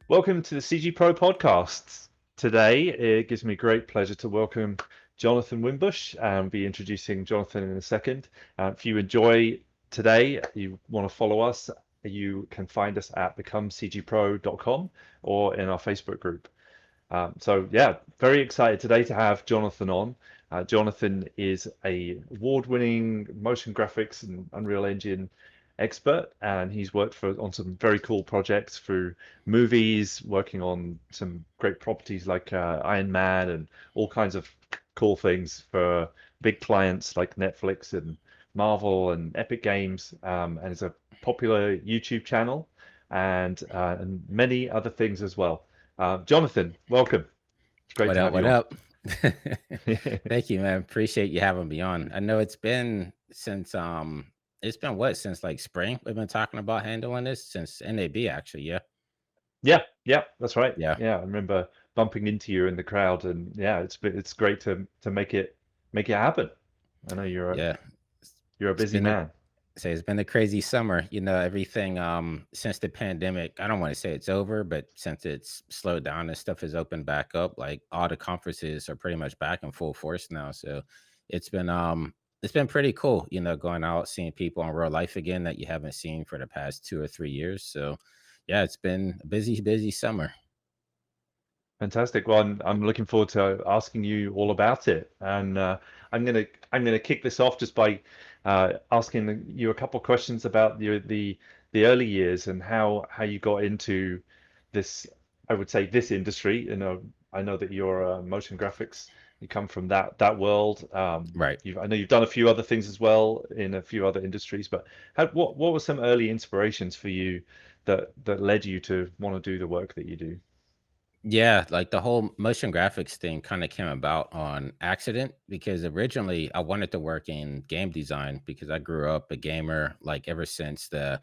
Welcome to the CG Pro podcast. Today, it gives me great pleasure to welcome Jonathan Winbush. I'll be introducing Jonathan in a second. If you enjoy today, you want to follow us, you can find us at becomecgpro.com or in our Facebook group. So very excited today to have Jonathan on. Jonathan is a award-winning motion graphics and Unreal Engine expert, and he's worked on some very cool projects through movies, working on some great properties like Iron Man and all kinds of cool things for big clients like Netflix and Marvel and Epic Games, and it's a popular YouTube channel and many other things as well. Jonathan, welcome. It's great What to up? have you What on. up? Thank you, man. Appreciate you having me on. I know it's been what, since like spring we've been talking about handling this since NAB actually. Yeah. Yeah, that's right. Yeah. Yeah, I remember bumping into you in the crowd, and yeah, it's great to make it happen. I know Yeah. you're a It's busy been a man. say it's been a crazy summer. Everything since the pandemic, I don't want to say it's over, but since it's slowed down and stuff has opened back up, like all the conferences are pretty much back in full force now. So it's been um it's been pretty cool, going out, seeing people in real life again that you haven't seen for the past 2 or 3 years. So yeah, it's been a busy, busy summer. Fantastic. Well, I'm looking forward to asking you all about it, and I'm gonna kick this off just by asking you a couple of questions about the early years and how you got into this. I would say this industry. I know that you're motion graphics. You come from that world. Right. I know you've done a few other things as well in a few other industries, but what were some early inspirations for you that led you to want to do the work that you do? Yeah, like the whole motion graphics thing kind of came about on accident because originally I wanted to work in game design because I grew up a gamer like ever since the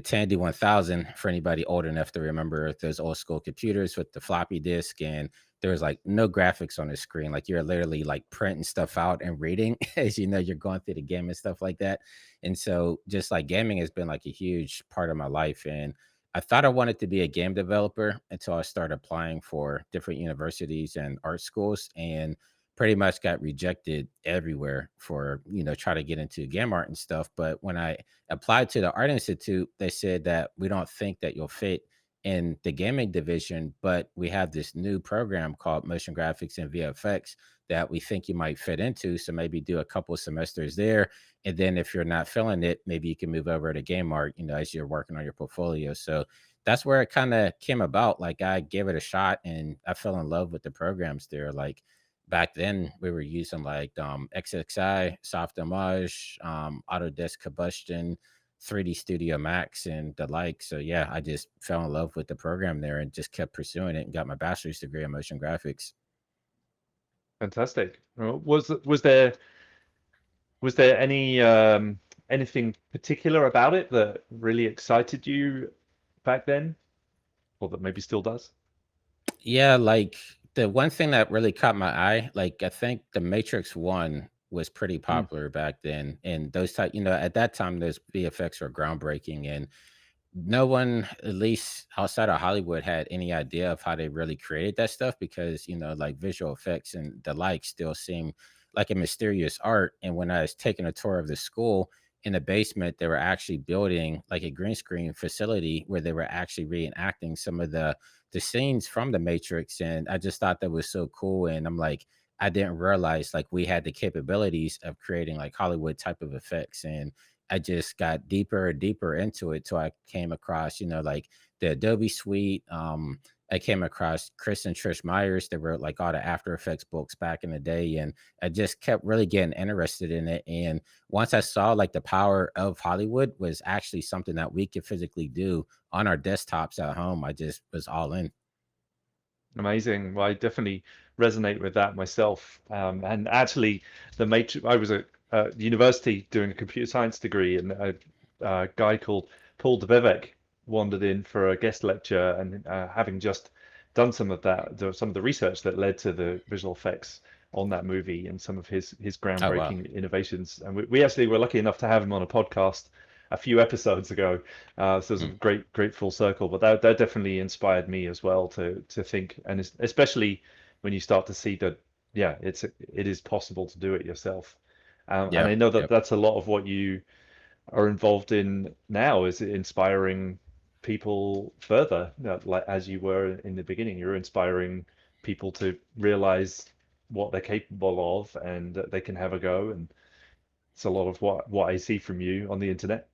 Tandy 1000 for anybody old enough to remember those old school computers with the floppy disk, and there was like no graphics on the screen. Like you're literally like printing stuff out and reading as you're going through the game and stuff like that. And so just like gaming has been like a huge part of my life, and I thought I wanted to be a game developer until I started applying for different universities and art schools, and pretty much got rejected everywhere for, try to get into game art and stuff. But when I applied to the Art Institute, they said that we don't think that you'll fit in the gaming division, but we have this new program called Motion Graphics and VFX that we think you might fit into. So maybe do a couple semesters there, and then if you're not feeling it, maybe you can move over to game art, as you're working on your portfolio. So that's where it kind of came about. Like I gave it a shot and I fell in love with the programs there. Like back then we were using like XXI, Soft Image, Autodesk Combustion, 3D Studio Max and the like. So yeah, I just fell in love with the program there and just kept pursuing it and got my bachelor's degree in motion graphics. Fantastic. Was there anything particular about it that really excited you back then, or that maybe still does? Yeah, like the one thing that really caught my eye, like I think the Matrix One was pretty Mm, popular back then, and those type, at that time, those VFX were groundbreaking, and no one, at least outside of Hollywood, had any idea of how they really created that stuff because like visual effects and the like still seem like a mysterious art. And when I was taking a tour of the school in the basement, they were actually building like a green screen facility where they were actually reenacting some of the scenes from the Matrix, and I just thought that was so cool. And I'm like, I didn't realize like we had the capabilities of creating like Hollywood type of effects, and I just got deeper and deeper into it till I came across, like the Adobe suite. I came across Chris and Trish Myers that wrote like all the After Effects books back in the day, and I just kept really getting interested in it. And once I saw like the power of Hollywood was actually something that we could physically do on our desktops at home, I just was all in. amazing. Well, I definitely resonate with that myself. And actually, the Matrix. I was at university doing a computer science degree, and a guy called Paul Debevec wandered in for a guest lecture, and having just done some of the research that led to the visual effects on that movie and some of his Oh wow. groundbreaking innovations. And we actually were lucky enough to have him on a podcast a few episodes ago. So it's a Mm. great full circle. But that definitely inspired me as well to think, and especially when you start to see that, yeah, it is possible to do it yourself. And Yeah. I know that Yep. that's a lot of what you are involved in now, is inspiring people further. Like as you were in the beginning, you're inspiring people to realize what they're capable of and that they can have a go. And it's a lot of what I see from you on the internet.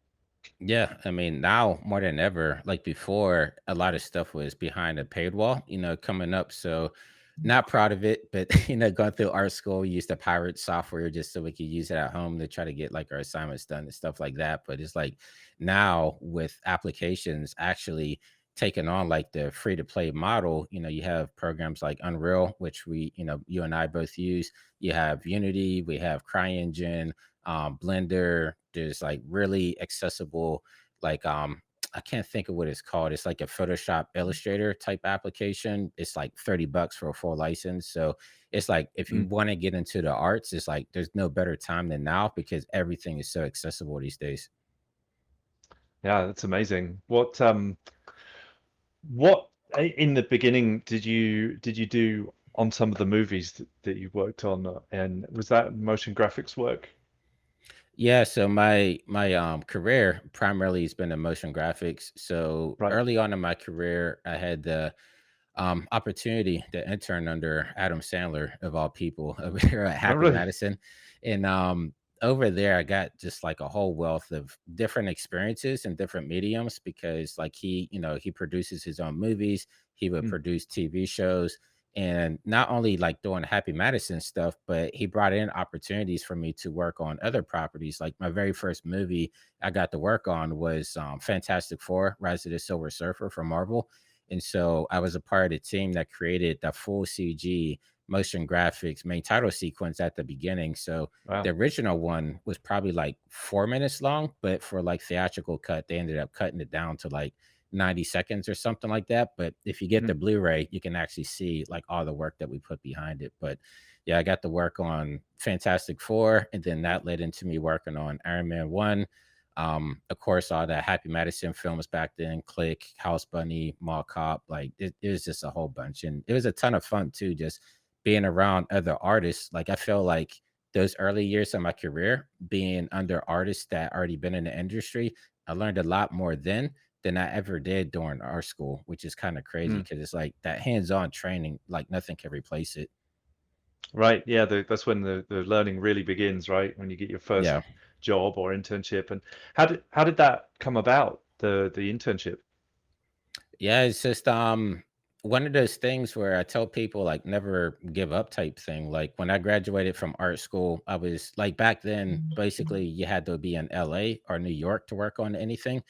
Yeah, I mean, now more than ever, like before, a lot of stuff was behind a paywall, coming up. So, not proud of it, but going through art school, we used to pirate software just so we could use it at home to try to get like our assignments done and stuff like that. But it's like now with applications actually taking on like the free to play model, you have programs like Unreal, which you and I both use. You have Unity, we have CryEngine, Blender. There's like really accessible, like I can't think of what it's called. It's like a Photoshop Illustrator type application. It's like $30 for a full license. So it's like if you Mm. want to get into the arts, it's like there's no better time than now because everything is so accessible these days. Yeah, that's amazing. What in the beginning did you do on some of the movies that you worked on, and was that motion graphics work? Yeah, so my career primarily has been in motion graphics. So Right. early on in my career, I had the opportunity to intern under Adam Sandler of all people over here at Oh, Happy really? Madison, and over there I got just like a whole wealth of different experiences and different mediums because like he produces his own movies, he would Mm. produce TV shows, and not only like doing Happy Madison stuff, but he brought in opportunities for me to work on other properties. Like my very first movie I got to work on was Fantastic Four: Rise of the Silver Surfer from Marvel, and so I was a part of the team that created the full CG motion graphics main title sequence at the beginning. So the Wow. original one was probably like 4 minutes long, but for like theatrical cut, they ended up cutting it down to like 90 seconds or something like that. But if you get the Mm. Blu-ray, you can actually see like all the work that we put behind it. But yeah, I got to work on Fantastic Four, and then that led into me working on Iron Man 1. Of course, all the Happy Madison films back then, Click, House Bunny, Mocap, like it was just a whole bunch. And it was a ton of fun too, just being around other artists. Like I feel like those early years of my career, being under artists that already been in the industry, I learned a lot more then than I ever did during art school, which is kind of crazy Mm. because it's like that hands-on training, like nothing can replace it. Right. Yeah, that's when the learning really begins, right? When you get your first Yeah. job or internship. And how did that come about, the internship? Yeah, it's just one of those things where I tell people like never give up type thing. Like when I graduated from art school, I was like back then basically you had to be in LA or New York to work on anything.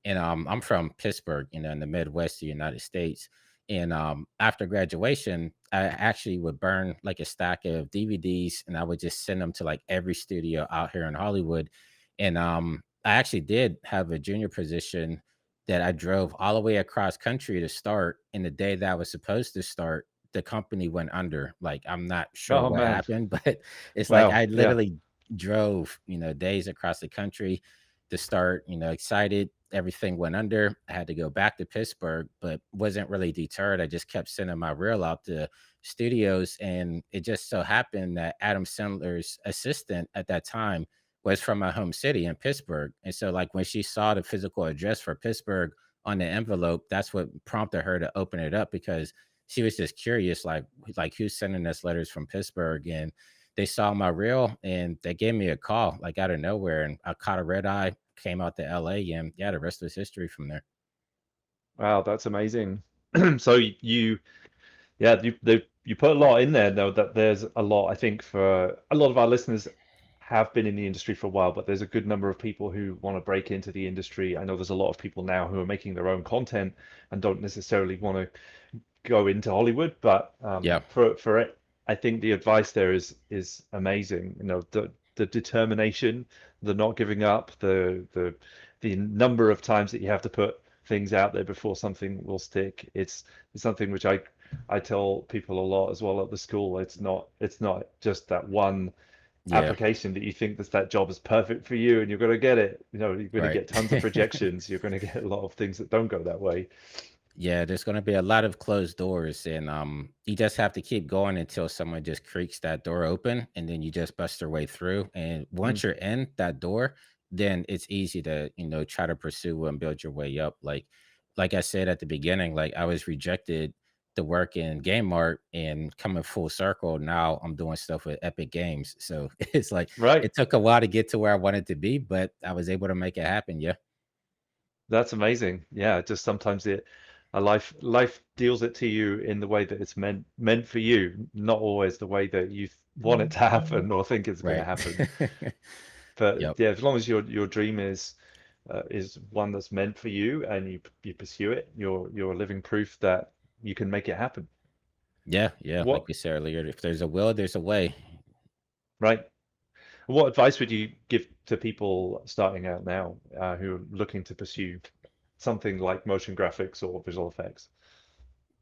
And I'm from Pittsburgh, in the Midwest of the United States. And after graduation, I actually would burn like a stack of DVDs and I would just send them to like every studio out here in Hollywood. And I actually did have a junior position that I drove all the way across country to start. And the day that I was supposed to start, the company went under. Like I'm not sure Oh what man. happened, but it's like Wow. I Yeah. literally drove, days across the country to start, excited. Everything went under. I had to go back to Pittsburgh, but wasn't really deterred. I just kept sending my reel out to studios. And it just so happened that Adam Sandler's assistant at that time was from my home city in Pittsburgh. And so, like, when she saw the physical address for Pittsburgh on the envelope, that's what prompted her to open it up because she was just curious, like who's sending us letters from Pittsburgh? And they saw my reel and they gave me a call like out of nowhere. And I caught a red eye, came out to LA, and yeah, the rest was history from there. Wow, that's amazing. So yeah, you put a lot in there, though, that there's a lot, I think, for a lot of our listeners have been in the industry for a while, but there's a good number of people who want to break into the industry. I know there's a lot of people now who are making their own content and don't necessarily want to go into Hollywood, but Yeah. for it, I think the advice there is amazing. The determination, the not giving up, the number of times that you have to put things out there before something will stick. It's something which I tell people a lot as well at the school. It's not just that one Yeah. application that you think that job is perfect for you and you're going to get it. You know, you're going to Right. get tons of rejections. You're going to get a lot of things that don't go that way. Yeah, there's gonna be a lot of closed doors, and you just have to keep going until someone just creaks that door open, and then you just bust your way through. And once Mm, you're in that door, then it's easy to try to pursue and build your way up. Like I said at the beginning, like I was rejected to work in game art, and coming full circle, now I'm doing stuff with Epic Games. So it's like right. it took a while to get to where I wanted to be, but I was able to make it happen. Yeah. That's amazing. Yeah, just sometimes a life deals it to you in the way that it's meant for you, not always the way that you want it to happen or think it's going to Right. happen. But Yep. yeah, as long as your dream is one that's meant for you and you pursue it, you're living proof that you can make it happen. Yeah, yeah, like What, we said earlier, if there's a will, there's a way. right? What advice would you give to people starting out now, who are looking to pursue something like motion graphics or visual effects?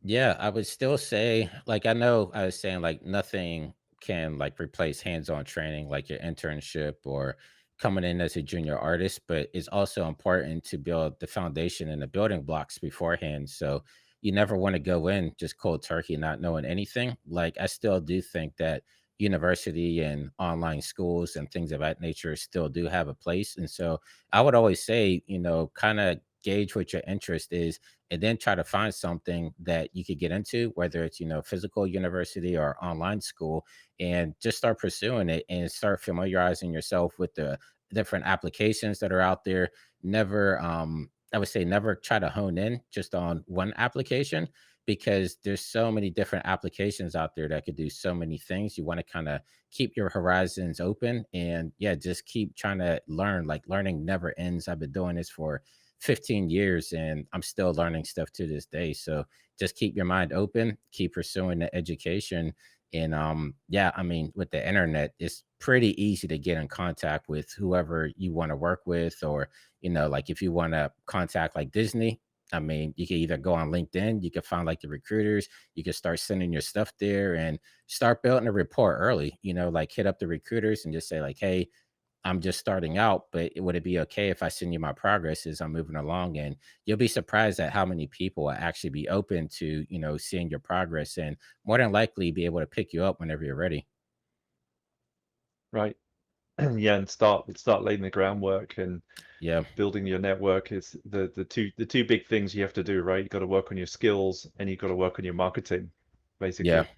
Yeah, I would still say, like, I know I was saying, like, nothing can like replace hands-on training, like your internship or coming in as a junior artist, but it's also important to build the foundation and the building blocks beforehand. So you never want to go in just cold turkey, not knowing anything. Like, I still do think that university and online schools and things of that nature still do have a place. And so I would always say, kind of gauge what your interest is and then try to find something that you could get into, whether it's, physical university or online school, and just start pursuing it and start familiarizing yourself with the different applications that are out there. Never, I would say, never try to hone in just on one application because there's so many different applications out there that could do so many things. You want to kind of keep your horizons open and yeah, just keep trying to learn. Like learning never ends. I've been doing this for 15 years and I'm still learning stuff to this day. So just keep your mind open, keep pursuing the education. And yeah, I mean, with the internet, it's pretty easy to get in contact with whoever you want to work with, or, like if you want to contact like Disney, I mean, you can either go on LinkedIn, you can find like the recruiters, you can start sending your stuff there and start building a rapport early, like hit up the recruiters and just say, like, hey, I'm just starting out, but would it be okay if I send you my progress as I'm moving along? And you'll be surprised at how many people will actually be open to, seeing your progress and more than likely be able to pick you up whenever you're ready. Right. Yeah, and start laying the groundwork and Yeah. building your network is the two big things you have to do, right? You got to work on your skills and you got to work on your marketing, Yeah. basically.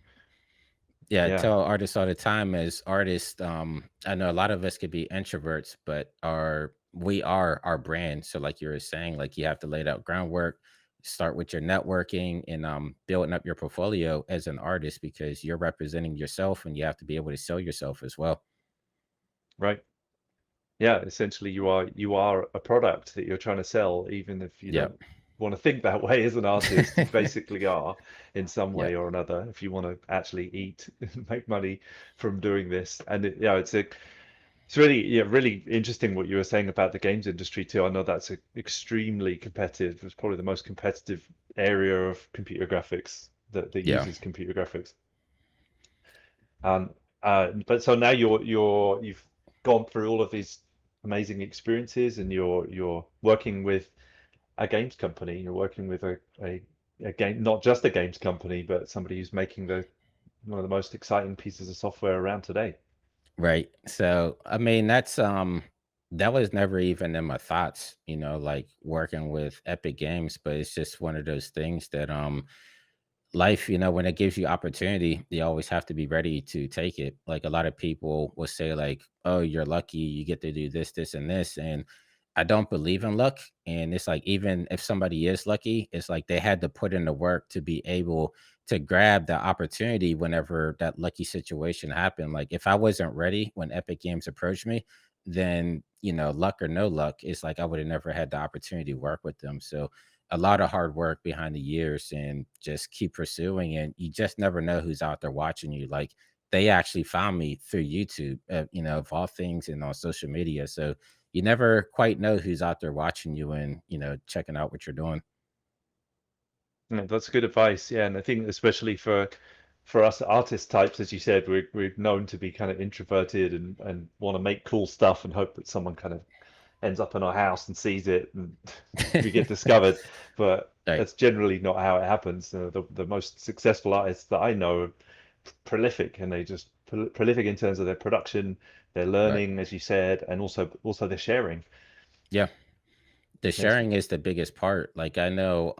Yeah, I Yeah, tell artists all the time as artists, I know a lot of us could be introverts, but we are our brand. So like you were saying, like you have to lay out groundwork, start with your networking and building up your portfolio as an artist because you're representing yourself and you have to be able to sell yourself as well. right. Yeah, essentially you are a product that you're trying to sell, even if you Yeah. don't want to think that way as an artist, you basically are in some Yeah. way or another, if you want to actually eat and make money from doing this. And it's really, yeah, really interesting what you were saying about the games industry too. I know that's extremely competitive. It's probably the most competitive area of computer graphics that Yeah. uses computer graphics. Um, but so now you've gone through all of these amazing experiences, and you're working with a games company. You're working with a game, not just a games company, but somebody who's making the one of the most exciting pieces of software around today. Right. So, I mean, that was never even in my thoughts, like working with Epic Games, but it's just one of those things that life, when it gives you opportunity, you always have to be ready to take it. Like a lot of people will say, like, "Oh, you're lucky, you get to do this, this, and this," and I don't believe in luck. And it's like even if somebody is lucky, it's like they had to put in the work to be able to grab the opportunity whenever that lucky situation happened. Like if I wasn't ready when Epic Games approached me, then luck or no luck, it's like I would have never had the opportunity to work with them. So a lot of hard work behind the years and just keep pursuing and you just never know who's out there watching you. Like they actually found me through YouTube, of all things and on social media. So you never quite know who's out there watching you and, checking out what you're doing. Yeah, that's good advice. Yeah, and I think especially for for us artist types, as you said, we're known to be kind of introverted and want to make cool stuff and hope that someone kind of ends up in our house and sees it and we get discovered. But Right, that's generally not how it happens. The most successful artists that I know are prolific, and they just prolific in terms of their production, their right. learning, as you said, and also their sharing. Yeah. The Makes sharing is the biggest part. Like I know,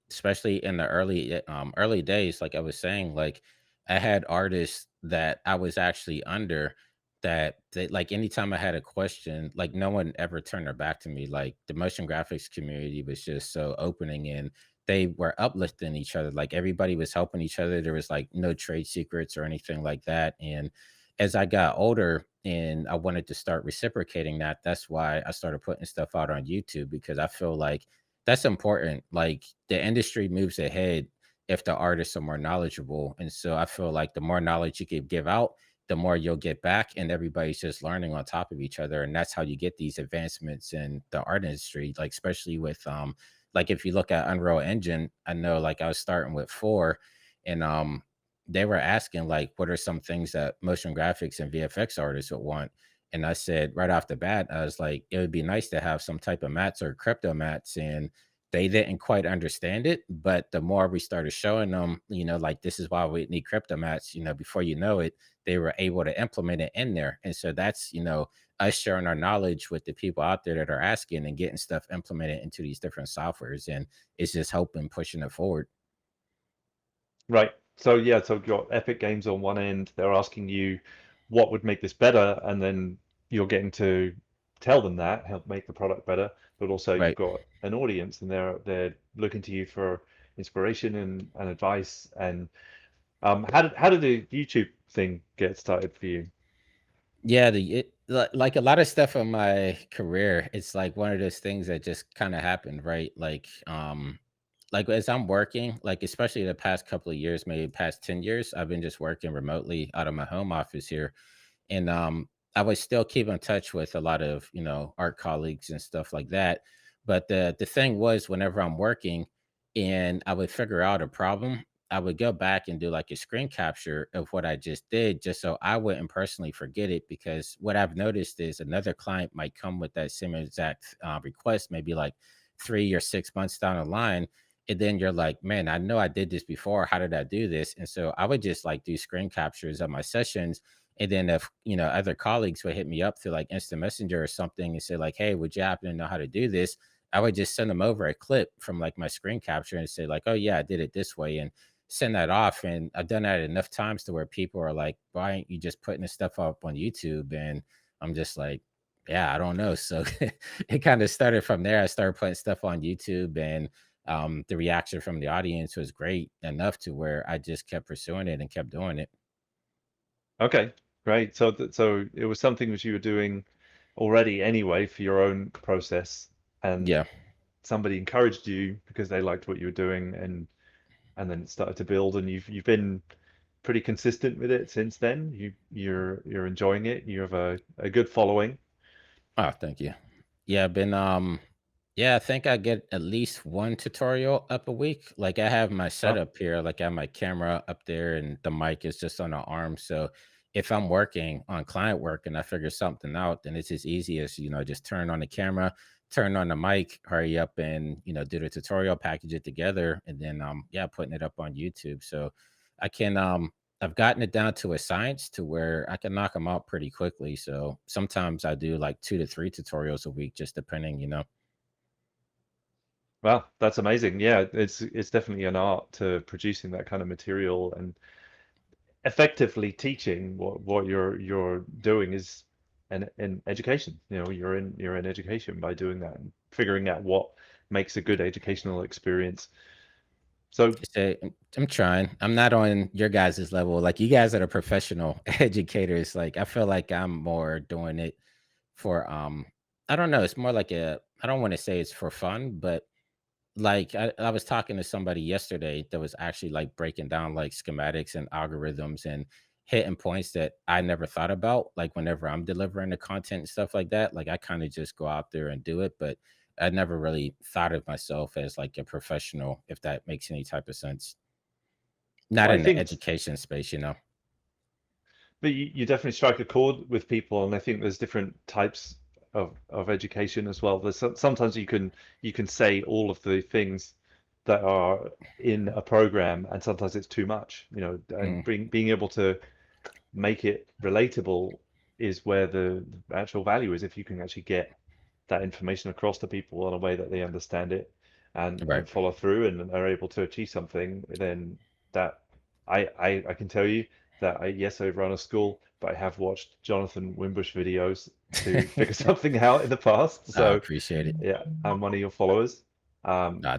especially in the early days, like I was saying, like I had artists that I was actually under that they like anytime I had a question, like no one ever turned their back to me. Like the motion graphics community was just so opening and they were uplifting each other. Like everybody was helping each other. There was like no trade secrets or anything like that. And as I got older and I wanted to start reciprocating that, that's why I started putting stuff out on YouTube because I feel like that's important. Like the industry moves ahead if the artists are more knowledgeable. And so I feel like the more knowledge you can give out, the more you'll get back, and everybody's just learning on top of each other. And that's how you get these advancements in the art industry, like especially with like if you look at Unreal Engine, I know like I was starting with 4 and they were asking like what are some things that motion graphics and VFX artists would want. And I said right off the bat, I was like, it would be nice to have some type of mats or crypto mats. And they didn't quite understand it. But the more we started showing them, like this is why we need crypto mats, before you know it, they were able to implement it in there. And so that's, us sharing our knowledge with the people out there that are asking and getting stuff implemented into these different softwares. And it's just helping pushing it forward. Right. So yeah, so you've got Epic Games on one end, they're asking you what would make this better, and then you're getting to tell them that, help make the product better, but also you've Right. got an audience and they're looking to you for inspiration and advice. And how did the YouTube thing get started for you? Yeah, like a lot of stuff in my career, it's like one of those things that just kind of happened, right? Like as I'm working, like especially the past couple of years, maybe past 10 years, I've been just working remotely out of my home office here. And I would still keep in touch with a lot of, art colleagues and stuff like that. But the thing was whenever I'm working and I would figure out a problem, I would go back and do like a screen capture of what I just did, just so I wouldn't personally forget it. Because what I've noticed is another client might come with that same exact request, maybe like 3 or 6 months down the line. And then you're like, man, I know I did this before. How did I do this? And so I would just like do screen captures of my sessions. And then if, other colleagues would hit me up through like instant messenger or something and say like, hey, would you happen to know how to do this? I would just send them over a clip from like my screen capture and say like, oh yeah, I did it this way. And send that off. And I've done that enough times to where people are like, why aren't you just putting this stuff up on YouTube? And I'm just like, yeah, I don't know. So it kind of started from there. I started putting stuff on YouTube and the reaction from the audience was great enough to where I just kept pursuing it and kept doing it. Okay, great. So it was something that you were doing already anyway for your own process, and Yeah. somebody encouraged you because they liked what you were doing, and then it started to build, and you've been pretty consistent with it since then. You're enjoying it. You have a good following. Oh, thank you. Yeah, I've been yeah, I think I get at least one tutorial up a week. Like I have my Well, setup here, like I have my camera up there and the mic is just on the arm. So if I'm working on client work and I figure something out, then it's as easy as, just turn on the camera, turn on the mic, hurry up and, do the tutorial, package it together, and then yeah, putting it up on YouTube. So I can I've gotten it down to a science to where I can knock them out pretty quickly. So sometimes I do like 2 to 3 tutorials a week, just depending. well, that's amazing. Yeah, it's definitely an art to producing that kind of material and effectively teaching what you're doing is an education. You're in education by doing that and figuring out what makes a good educational experience. So I'm trying. I'm not on your guys' level. Like you guys are the professional educators. Like I feel like I'm more doing it for I don't know. It's more like I don't want to say it's for fun, but like I was talking to somebody yesterday that was actually like breaking down like schematics and algorithms and hitting points that I never thought about. Like whenever I'm delivering the content and stuff like that, like I kind of just go out there and do it. But I never really thought of myself as like a professional, if that makes any type of sense. Not Well, I in the think, education space, you know. but you definitely strike a chord with people, and I think there's different types of education as well. There's sometimes you can say all of the things that are in a program, and sometimes it's too much, you know, and Mm, being able to make it relatable is where the actual value is. If you can actually get that information across to people in a way that they understand it right. and follow through and are able to achieve something, then that I can tell you that yes, I run a school, but I have watched Jonathan Winbush videos to figure something out in the past. I So appreciate it. yeah, I'm one of your followers.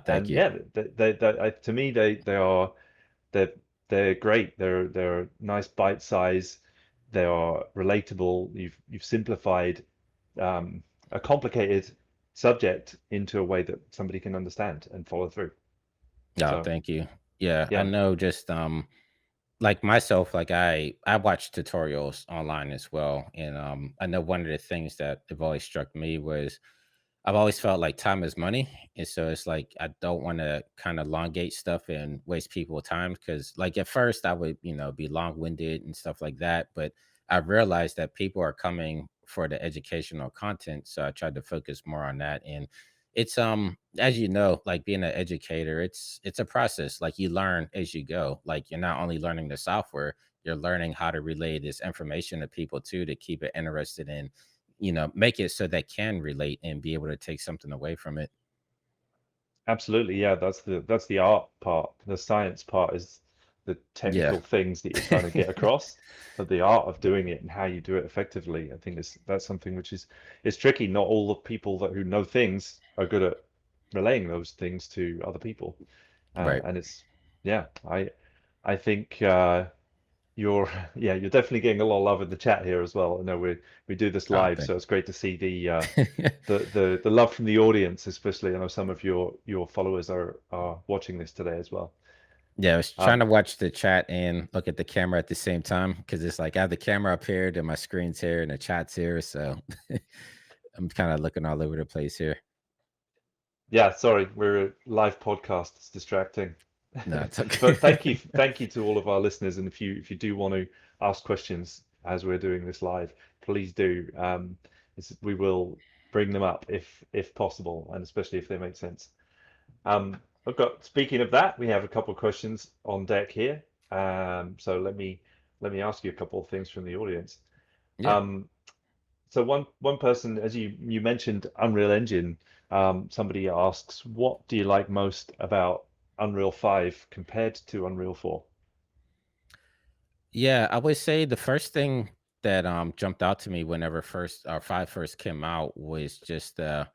Thank And you. yeah, to me they are they're they're great. They're nice bite size. They are relatable. You've simplified um, a complicated subject into a way that somebody can understand and follow through. So Thank you. Yeah, I yeah, know just like myself, like I watch tutorials online as well. And I know one of the things that have always struck me was I've always felt like time is money. And so it's like I don't want to kind of elongate stuff and waste people's time because like at first I would, you know, be long-winded and stuff like that. But I realized that people are coming for the educational content. So I tried to focus more on that. And it's as you know, like being an educator, it's a process. Like you learn as you go. Like you're not only learning the software, you're learning how to relay this information to people too to keep it interested in, you know, make it so they can relate and be able to take something away from it. absolutely. Yeah, that's the art part. The science part is the Yeah. technical things that you're trying to get across, but the art of doing it and how you do it effectively, I think that's something which is tricky. Not all the people who know things are good at relaying those things to other people. Right. And it's yeah, I think you're yeah, you're definitely getting a lot of love in the chat here as well. I know we do this live, Thank so it's great to see you. the love from the audience, especially. I know some of your followers are watching this today as well. Yeah, I was trying Um, to watch the chat and look at the camera at the same time because it's like I have the camera up here, then my screen's here and the chat's here. So I'm kind of looking all over the place here. yeah, sorry, we're a live podcast. It's distracting. No, it's But okay. thank you to all of our listeners. And if you do want to ask questions as we're doing this live, please do. We will bring them up if possible, and especially if they make sense. I've got, speaking of that, we have a couple of questions on deck here. So let me ask you a couple of things from the audience. Yeah. Um, so one person, as you mentioned Unreal Engine, somebody asks, what do you like most about Unreal 5 compared to Unreal 4? Yeah, I would say the first thing that jumped out to me whenever first or five first came out was just the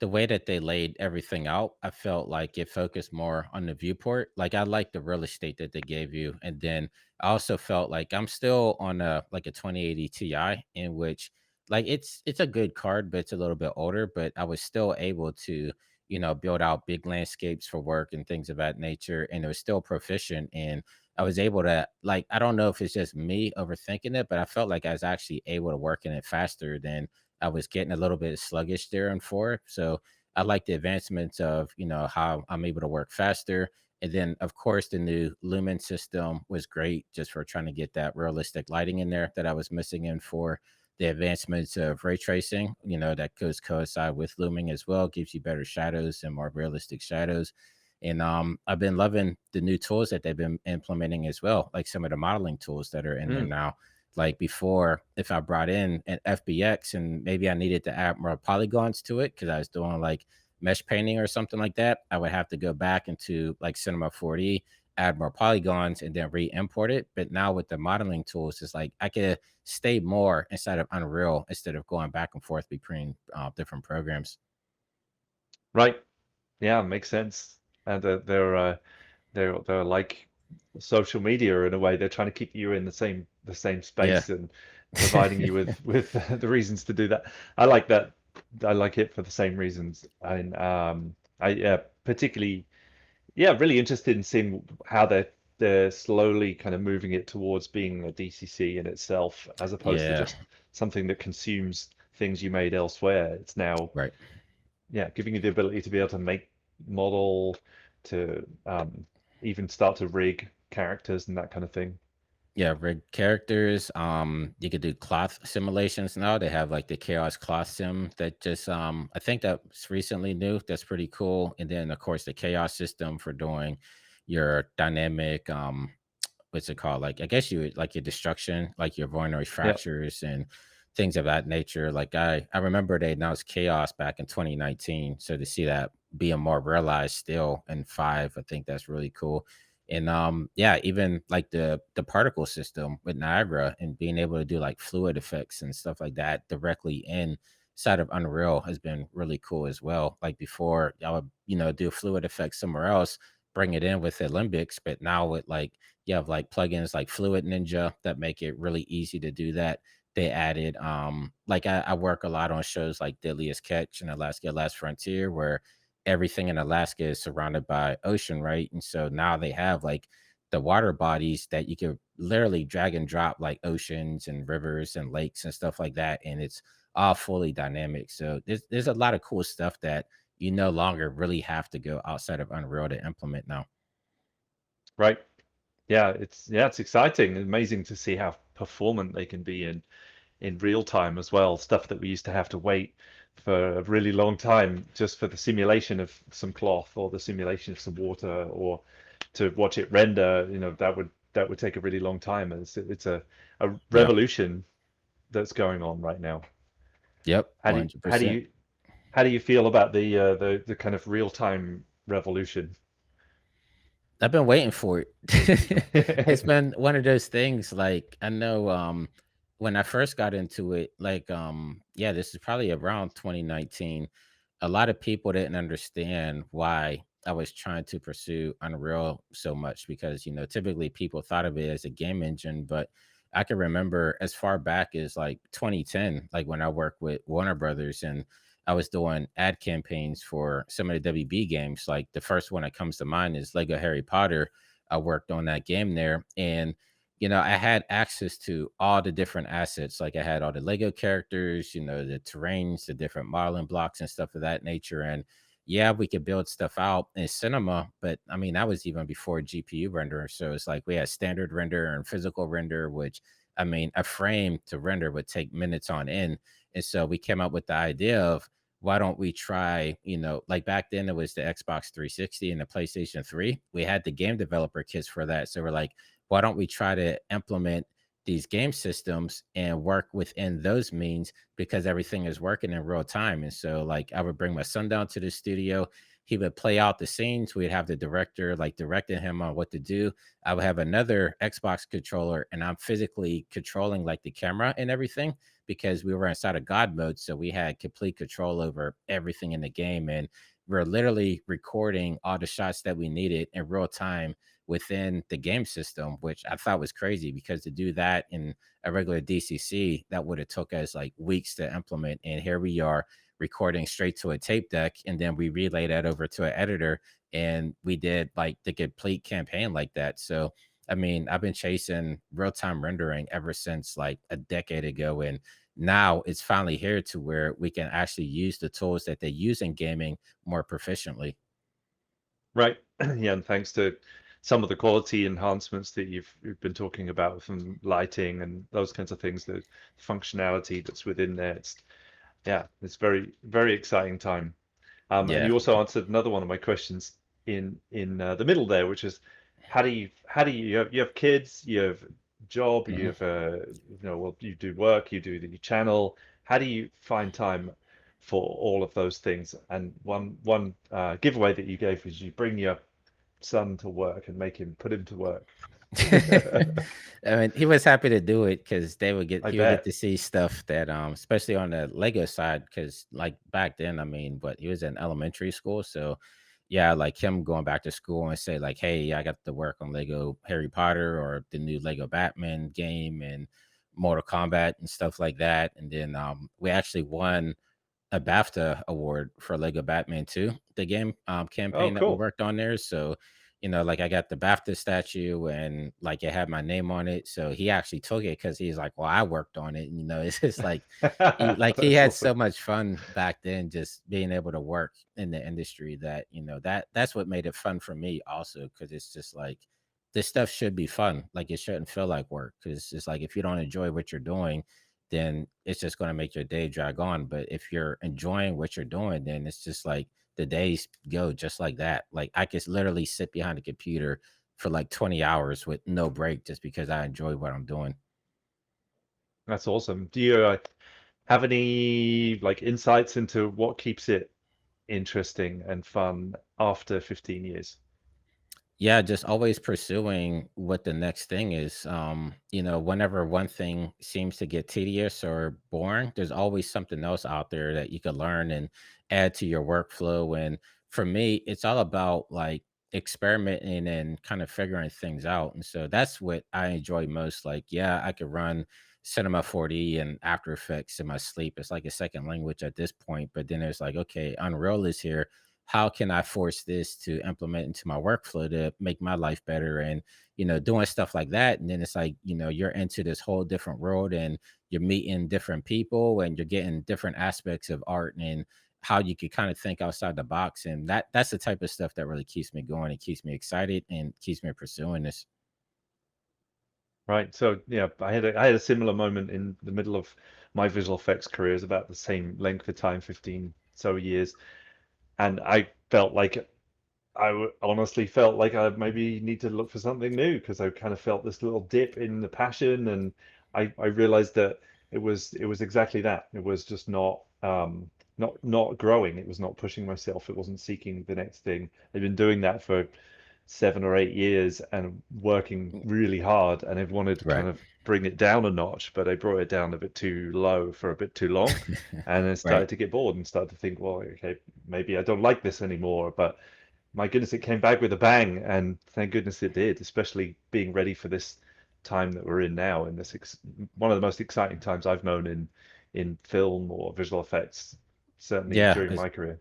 way that they laid everything out. I felt like it focused more on the viewport. Like I like the real estate that they gave you, and then I also felt like I'm still on a like a 2080 Ti, in which like it's a good card, but it's a little bit older. But I was still able to, you know, build out big landscapes for work and things of that nature, and it was still proficient in. I was able to like I don't know if it's just me overthinking it, but I felt like I was actually able to work in it faster than I was getting a little bit sluggish there and for. So I like the advancements of, you know, how I'm able to work faster. And then of course the new lumen system was great just for trying to get that realistic lighting in there that I was missing in for the advancements of ray tracing, you know, that goes coincide with looming as well, gives you better shadows and more realistic shadows. And I've been loving the new tools that they've been implementing as well, like some of the modeling tools that are in there Mm, now. Like before, if I brought in an FBX and maybe I needed to add more polygons to it because I was doing like mesh painting or something like that, I would have to go back into like Cinema 4D, add more polygons, and then re-import it. But now with the modeling tools, it's like I could stay more inside of Unreal instead of going back and forth between different programs. right. Yeah, makes sense. And they're like social media in a way. They're trying to keep you in the same Yeah. space and providing you with the reasons to do that. I like that. I like it for the same reasons. And I yeah, particularly yeah, really interested in seeing how they're slowly kind of moving it towards being a DCC in itself, as opposed to Yeah. just something that consumes things you made elsewhere. It's now Right. yeah, giving you the ability to be able to make model, to even start to rig. characters and that kind of thing. Yeah, rig characters. You could do cloth simulations now. They have like the Chaos Cloth Sim that just I think that's recently new. That's pretty cool. And then of course the Chaos system for doing your dynamic what's it called? Like, I guess you would like your destruction, like your vulnerary Yeah, fractures and things of that nature. Like I remember they announced chaos back in 2019. So to see that being more realized still in five, I think that's really cool. And yeah, even like the particle system with Niagara and being able to do like fluid effects and stuff like that directly inside of Unreal has been really cool as well. Like before, I would, do fluid effects somewhere else, bring it in with Olympics, but now with like you have like plugins like Fluid Ninja that make it really easy to do that. They added like I work a lot on shows like Deadliest Catch and Alaska Last Frontier where everything in Alaska is surrounded by ocean, right? And so now they have like the water bodies that you can literally drag and drop like oceans and rivers and lakes and stuff like that. And it's all fully dynamic. So there's a lot of cool stuff that you no longer really have to go outside of Unreal to implement now. right. Yeah, it's exciting, amazing to see how performant they can be in real time as well. Stuff that we used to have to wait for a really long time just for the simulation of some cloth or the simulation of some water or to watch it render, that would take a really long time. And it's a Yeah. revolution that's going on right now. Yep. How do you, how do 100%. you how do you feel about the kind of real time revolution? I've been waiting for it. It's been one of those things, like, I know, when I first got into it, like, yeah, this is probably around 2019, a lot of people didn't understand why I was trying to pursue Unreal so much because, typically people thought of it as a game engine, but I can remember as far back as, like, 2010, like, when I worked with Warner Brothers and I was doing ad campaigns for some of the WB games. Like the first one that comes to mind is Lego Harry Potter. I worked on that game there, and I had access to all the different assets. Like I had all the Lego characters, the terrains, the different modeling blocks and stuff of that nature. And yeah, we could build stuff out in cinema, but I mean that was even before GPU render. So it's like we had standard render and physical render, which I mean a frame to render would take minutes on end. And so we came up with the idea of why don't we try, like back then it was the Xbox 360 and the PlayStation 3. We had the game developer kits for that. So we're like, why don't we try to implement these game systems and work within those means because everything is working in real time. And so like I would bring my son down to the studio. He would play out the scenes. We'd have the director like directing him on what to do. I would have another Xbox controller and I'm physically controlling like the camera and everything because we were inside of God mode. So we had complete control over everything in the game. And we're literally recording all the shots that we needed in real time within the game system, which I thought was crazy because to do that in a regular DCC, that would have took us like weeks to implement. And here we are recording straight to a tape deck. And then we relay that over to an editor. And we did like the complete campaign like that. So I mean, I've been chasing real time rendering ever since like a decade ago. And now it's finally here to where we can actually use the tools that they use in gaming more proficiently. Right. Yeah, and thanks to some of the quality enhancements that you've been talking about from lighting and those kinds of things, the functionality that's within there. It's very, very exciting time. And Yeah. you also answered another one of my questions in the middle there, which is how do you you have kids, you have a job, you Mhm. have well, you do work, you do the channel. How do you find time for all of those things? And one giveaway that you gave was you bring your son to work and make him put him to work. I mean, he was happy to do it because I he would get to bet. see stuff that, especially on the Lego side, because like back then, I mean, but he was in elementary school, so yeah, like him going back to school and say like, "Hey, I got to work on Lego Harry Potter or the new Lego Batman game and Mortal Kombat and stuff like that." And then we actually won a BAFTA award for Lego Batman 2, the game, Oh, campaign that we cool. worked on there. So, like I got the BAFTA statue and like it had my name on it. So he actually took it because he's like, well, I worked on it. And, it's just he That's had awesome. so much fun back then just being able to work in the industry that, that's what made it fun for me also. Cause it's just like this stuff should be fun. Like it shouldn't feel like work because it's like if you don't enjoy what you're doing, then it's just going to make your day drag on. But if you're enjoying what you're doing, then it's just like the days go just like that. Like I could literally sit behind a computer for like 20 hours with no break just because I enjoy what I'm doing. That's awesome. Do you have any like insights into what keeps it interesting and fun after 15 years? Yeah, just always pursuing what the next thing is. Whenever one thing seems to get tedious or boring, there's always something else out there that you can learn and add to your workflow. And for me, it's all about like experimenting and kind of figuring things out. And so that's what I enjoy most. Like, yeah, I could run Cinema 4D and After Effects in my sleep. It's like a second language at this point. But then there's like, okay, Unreal is here, how can I force this to implement into my workflow to make my life better? And, doing stuff like that. And then it's like, you're into this whole different world and you're meeting different people and you're getting different aspects of art and how you could kind of think outside the box. And that's the type of stuff that really keeps me going. It keeps me excited and keeps me pursuing this. Right. So yeah, I had a similar moment in the middle of my visual effects career. It's about the same length of time, 15 so years, and I felt like honestly felt like I maybe need to look for something new because I kind of felt this little dip in the passion, and I realized that it was exactly that. It was just not growing. It was not pushing myself. It wasn't seeking the next thing. I've been doing that for 7 or 8 years and working really hard, and I've wanted to kind Right. of bring it down a notch, but I brought it down a bit too low for a bit too long, and then Right. started to get bored and started to think, well, okay, maybe I don't like this anymore. But my goodness, it came back with a bang, and thank goodness it did, especially being ready for this time that we're in now, and one of the most exciting times I've known in film or visual effects, certainly Yeah. during my career.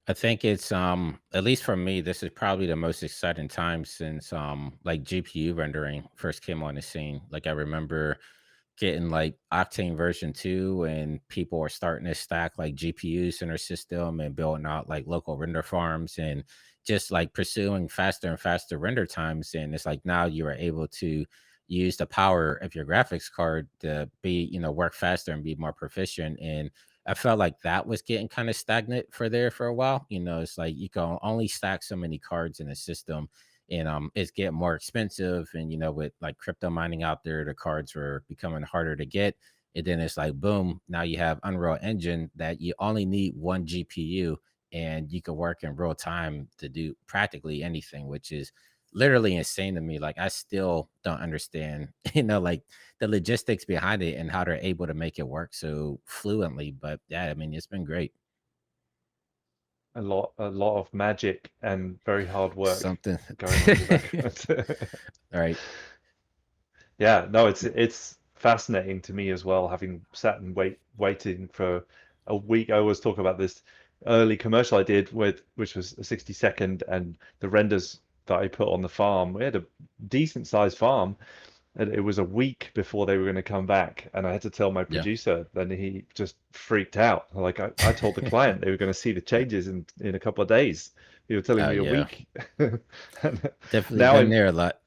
I think it's at least for me, this is probably the most exciting time since like GPU rendering first came on the scene. Like I remember getting like Octane version 2 and people are starting to stack like GPUs in their system and building out like local render farms and just like pursuing faster and faster render times. And it's like now you are able to use the power of your graphics card to be, work faster and be more proficient. And I felt like that was getting kind of stagnant for there for a while. It's like you can only stack so many cards in the system and it's getting more expensive. And with like crypto mining out there, the cards were becoming harder to get. And then it's like boom, now you have Unreal Engine that you only need one GPU and you can work in real time to do practically anything, which is literally insane to me. Like I still don't understand, like the logistics behind it and how they're able to make it work so fluently. But yeah, I mean, it's been great. A lot of magic and very hard work Something. going on in the background. All right. Yeah, no, it's fascinating to me as well, having sat and waiting for a week. I always talk about this early commercial I did which was a 60 second, and the renders that I put on the farm. We had a decent sized farm, and it was a week before they were going to come back, and I had to tell my Yeah. producer. Then he just freaked out. Like I told the client they were going to see the changes in a couple of days. You were telling me a Yeah. week. And Definitely now been I'm there a lot.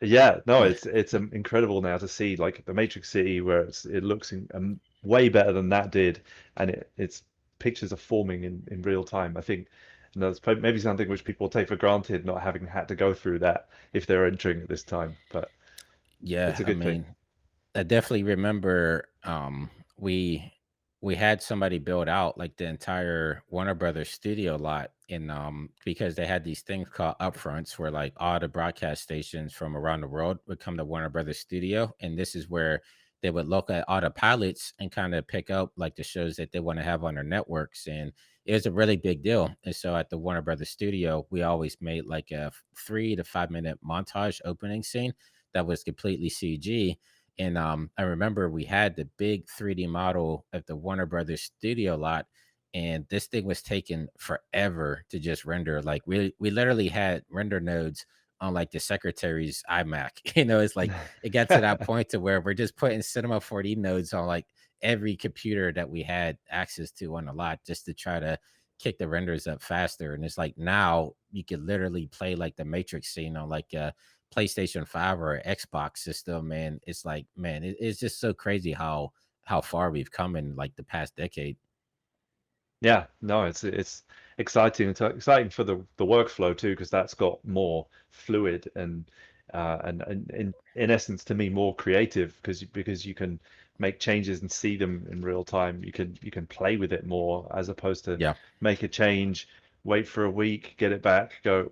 yeah, no, it's incredible now to see like the Matrix City where it looks way better than that did, and its pictures are forming in real time. I think, and that's maybe something which people take for granted, not having had to go through that if they're entering at this time. But it's Yeah. a I good thing. mean, I definitely remember we we had somebody build out like the entire Warner Brothers studio lot in because they had these things called upfronts where like all the broadcast stations from around the world would come to Warner Brothers studio, and this is where they would look at all the pilots and kind of pick up like the shows that they want to have on their networks. And it was a really big deal. And so at the Warner Brothers studio, we always made like a 3 to 5 minute montage opening scene that was completely CG. And I remember we had the big 3D model of the Warner Brothers studio lot, and this thing was taking forever to just render. Like we literally had render nodes on like the secretary's iMac. It's like it got to that point to where we're just putting Cinema 4D nodes on like every computer that we had access to on the lot just to try to kick the renders up faster. And it's like now you could literally play like the Matrix scene on like a PlayStation 5 or an Xbox system, and it's like, man, it's just so crazy how far we've come in like the past decade. Yeah, no, it's exciting. It's exciting for the workflow too, because that's got more fluid and in essence to me more creative because you can make changes and see them in real time. You can play with it more as opposed to Yeah, make a change, wait for a week, get it back, go,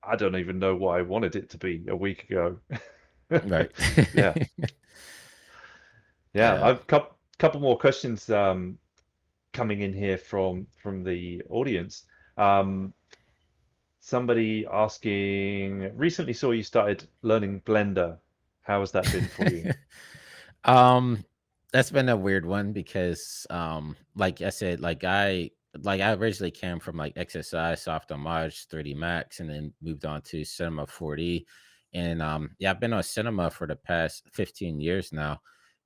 I don't even know what I wanted it to be a week ago. right. Yeah, yeah. Yeah. I've couple more questions coming in here from the audience. Um, Somebody asking, recently saw you started learning Blender. How has that been for you? Um, that's been a weird one because, like I said, I originally came from like XSI, Soft Homage, 3D Max, and then moved on to Cinema 4D. And yeah, I've been on Cinema for the past 15 years now.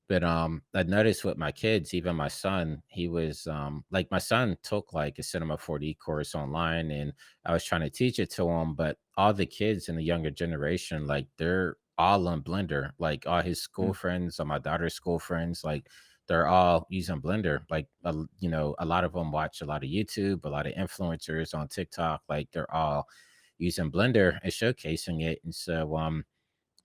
But I noticed with my kids, even my son, he was like my son took like a Cinema 4D course online, and I was trying to teach it to him. But all the kids in the younger generation, like they're all on Blender. Like all his school Mm, friends, or my daughter's school friends, like they're all using Blender. Like a lot of them watch a lot of YouTube, a lot of influencers on TikTok. Like they're all using Blender and showcasing it. And so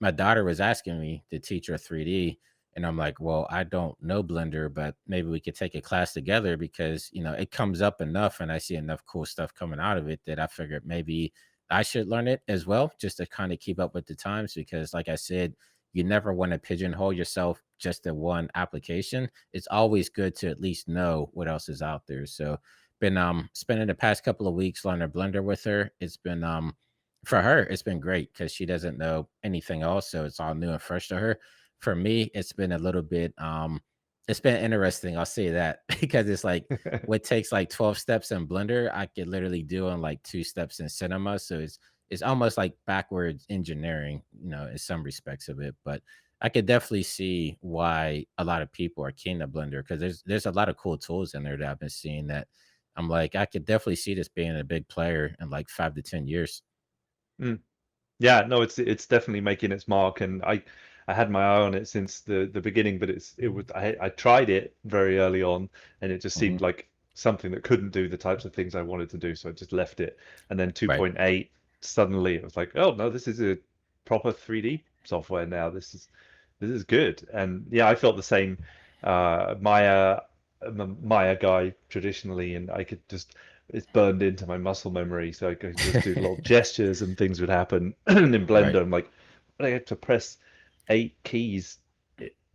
my daughter was asking me to teach her 3D, and I'm like, well, I don't know Blender, but maybe we could take a class together because, it comes up enough and I see enough cool stuff coming out of it that I figured maybe I should learn it as well, just to kind of keep up with the times. Because, like I said, you never want to pigeonhole yourself just to one application. It's always good to at least know what else is out there. So, been spending the past couple of weeks learning Blender with her. It's been for her, it's been great because she doesn't know anything else, so it's all new and fresh to her. For me, it's been a little bit, it's been interesting, I'll say that, because it's like what takes like 12 steps in Blender, I could literally do in like 2 steps in Cinema, so it's almost like backwards engineering, in some respects of it, but I could definitely see why a lot of people are keen to Blender because there's a lot of cool tools in there that I've been seeing that I'm like, I could definitely see this being a big player in like 5 to 10 years. mm. Yeah, no, it's definitely making its mark, and I had my eye on it since the beginning, but I tried it very early on, and it just seemed Mhm. like something that couldn't do the types of things I wanted to do, so I just left it. And then Right. 2.8, suddenly it was like, oh no, this is a proper 3D software now. This is good, and yeah, I felt the same. Maya, I'm a Maya guy traditionally, and I could just it's burned into my muscle memory, so I could just do little gestures and things would happen. And in Right. Blender, I'm like, I have to press 8 keys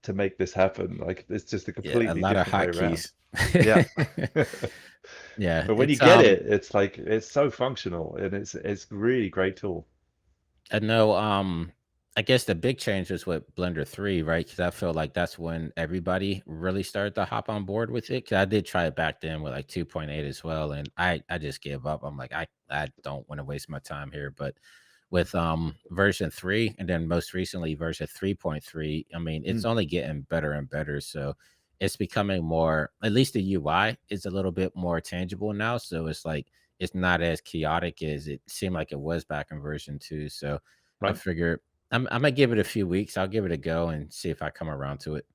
to make this happen. Like it's just a Yeah, a completely lot of different way around. hotkeys. Yeah. Yeah, But when you it's, get it, it's like it's so functional and it's really great tool. I know, I guess the big change was with Blender 3, right? Because I feel like that's when everybody really started to hop on board with it. Because I did try it back then with like 2.8 as well, and I just gave up. I'm like, I don't want to waste my time here. But with version 3 and then most recently version 3.3, I mean, it's Mm, only getting better and better. So it's becoming more, at least the UI is a little bit more tangible now. So it's like it's not as chaotic as it seemed like it was back in version 2. So I right. figure I might give it a few weeks. I'll give it a go and see if I come around to it.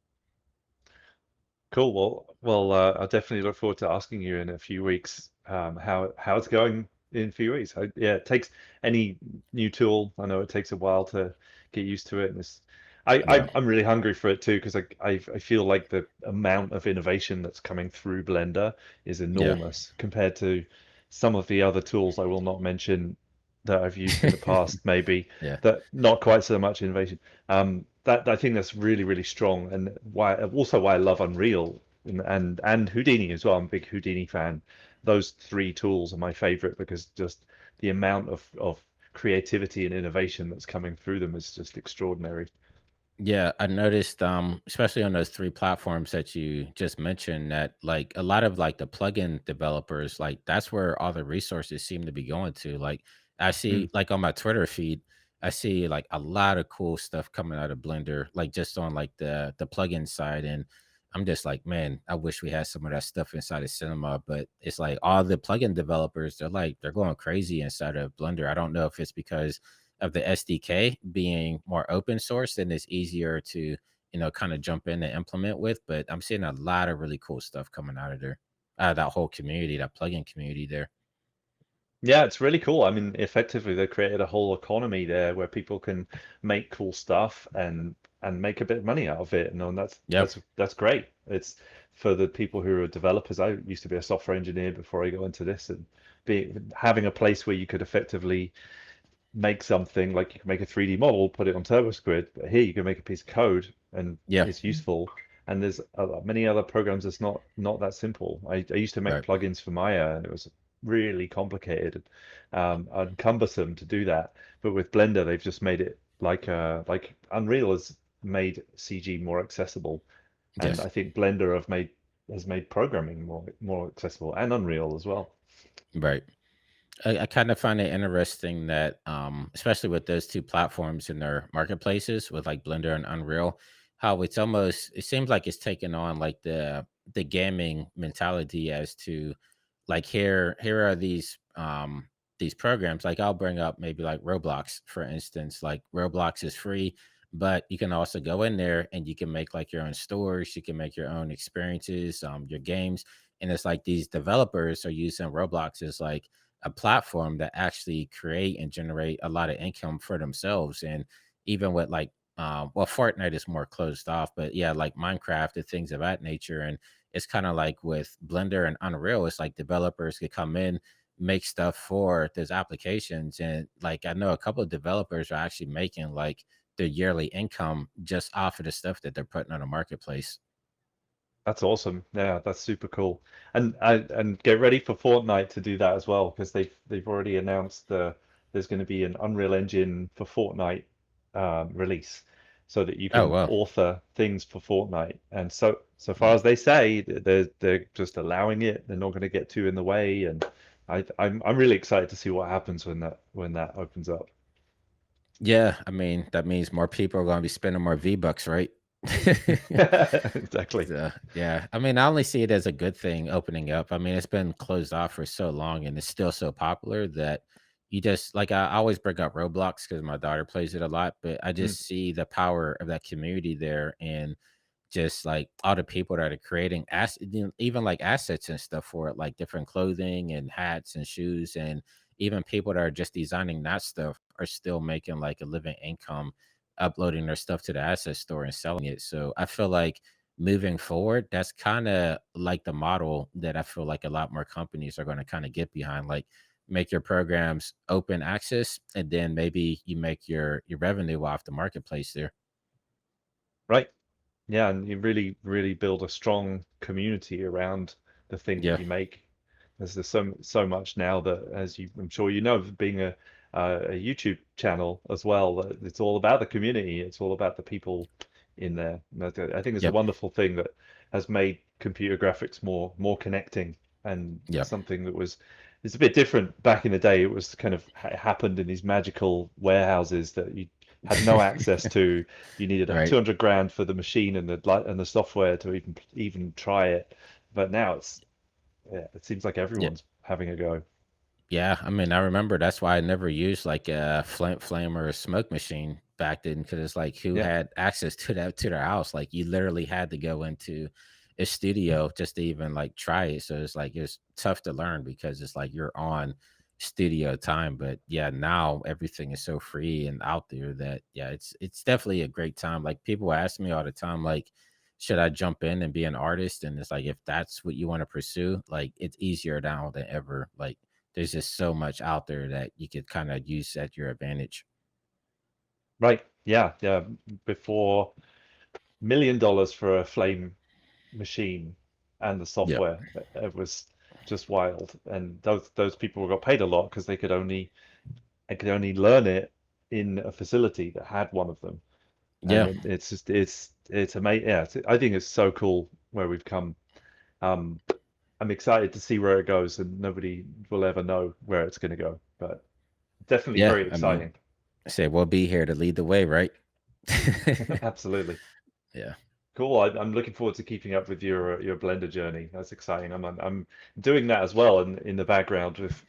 Cool. I'll definitely look forward to asking you in a few weeks how it's going in a few weeks. Yeah, it takes any new tool. I know it takes a while to get used to it, and Yeah. I'm really hungry for it too because I feel like the amount of innovation that's coming through Blender is Yeah. enormous compared to some of the other tools I will not mention that I've used in the past, maybe Yeah. that not quite so much innovation. That I think that's really, really strong, and why I love Unreal and Houdini as well. I'm a big Houdini fan. Those three tools are my favorite because just the amount of creativity and innovation that's coming through them is just extraordinary. Yeah, I noticed, especially on those 3 platforms that you just mentioned, that like a lot of like the plugin developers, like that's where all the resources seem to be going to. Like I Mm, see, like on my Twitter feed, I see like a lot of cool stuff coming out of Blender, like just on like the plugin side, and I'm just like, man, I wish we had some of that stuff inside of Cinema. But it's like all the plugin developers, they're going crazy inside of Blender. I don't know if it's because of the SDK being more open source, then it's easier to, kind of jump in and implement with. But I'm seeing a lot of really cool stuff coming out of there, out of that whole community, that plugin community there. Yeah, it's really cool. I mean, effectively, they created a whole economy there where people can make cool stuff and make a bit of money out of it. And that's Yep. that's great. It's for the people who are developers. I used to be a software engineer before I got into this, and having a place where you could effectively make something like you can make a 3D model, put it on TurboSquid, but here you can make a piece of code and Yeah. it's useful. And there's many other programs that's not that simple. I used to make Right. plugins for Maya, and it was really complicated and cumbersome to do that. But with Blender, they've just made it like Unreal has made CG more accessible, and Yes. I think Blender has made programming more accessible, and Unreal as well. Right. I kind of find it interesting that, especially with those two platforms in their marketplaces, with like Blender and Unreal, how it seems like it's taken on like the gaming mentality as to like here are these programs. Like I'll bring up maybe like Roblox, for instance. Like Roblox is free, but you can also go in there and you can make like your own stores, you can make your own experiences, your games. And it's like these developers are using Roblox as like a platform that actually create and generate a lot of income for themselves. And even with like, well, Fortnite is more closed off, but yeah, like Minecraft and things of that nature. And it's kind of like with Blender and Unreal, it's like developers could come in, make stuff for those applications. And like, I know a couple of developers are actually making like their yearly income just off of the stuff that they're putting on a marketplace. That's awesome. Yeah, that's super cool. And get ready for Fortnite to do that as well, because they've already announced there's going to be an Unreal Engine for Fortnite release, so that you Oh, can well. author things for Fortnite. And so far Mm. as they say, they're just allowing it. They're not going to get too in the way. And I'm really excited to see what happens when that opens up. Yeah, I mean, that means more people are going to be spending more V-Bucks, right? Exactly. So, yeah, I mean, I only see it as a good thing opening up. I mean, it's been closed off for so long and it's still so popular that you just like I always bring up Roblox because my daughter plays it a lot, but I Mm. just see the power of that community there and just like all the people that are creating even like assets and stuff for it, like different clothing and hats and shoes, and even people that are just designing that stuff are still making like a living income uploading their stuff to the asset store and selling it. So I feel like moving forward, that's kind of like the model that I feel like a lot more companies are going to kind of get behind. Like make your programs open access and then maybe you make your revenue off the marketplace there. Right. Yeah, and you really build a strong community around the thing that Yeah. you make. There's so much now that, as I'm sure you know, being a YouTube channel as well, that it's all about the community. It's all about the people in there. And I think it's a Yep. wonderful thing that has made computer graphics more connecting, and Yep. something that was it's a bit different back in the day. It was kind of happened in these magical warehouses that you had no access to. You needed a Right. 200 grand for the machine and the software to even try it. But now it seems like Yeah. everyone's having a go. Yeah, I mean, I remember that's why I never used like a flame or a smoke machine back then because it's like who Yeah, had access to that to their house? Like you literally had to go into a studio just to even like try it. So it's like it's tough to learn because it's like you're on studio time. But yeah, now everything is so free and out there that yeah, it's definitely a great time. Like people ask me all the time, like, should I jump in and be an artist? And it's like if that's what you want to pursue, like it's easier now than ever. Like there's just so much out there that you could kind of use at your advantage. right. Yeah, yeah. Before $1 million for a flame machine and the Yep. software, it was just wild. And those people got paid a lot because they could only learn it in a facility that had one of them. And Yeah. it's just it's amazing. Yeah, I think it's so cool where we've come. Um, I'm excited to see where it goes, and nobody will ever know where it's going to go. But definitely Yeah. very I mean, exciting. I say we'll be here to lead the way, right? Absolutely. Yeah. Cool. I'm looking forward to keeping up with your Blender journey. That's exciting. I'm doing that as well in the background with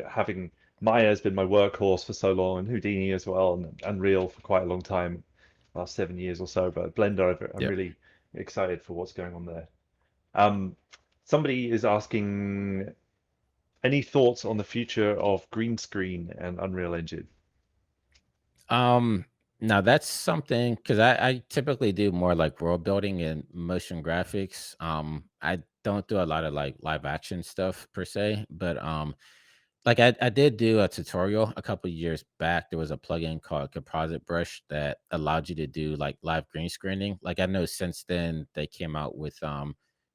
having Maya has been my workhorse for so long, and Houdini as well, and Unreal for quite a long time, last 7 years or so. But Blender, I'm Yep. really excited for what's going on there. Um, Somebody is asking any thoughts on the future of green screen and Unreal Engine? Um, Now that's something because I typically do more like world building and motion graphics. I don't do a lot of like live action stuff per se, but like I did do a tutorial a couple years back. There was a plugin called Composite Brush that allowed you to do like live green screening. Like I know since then they came out with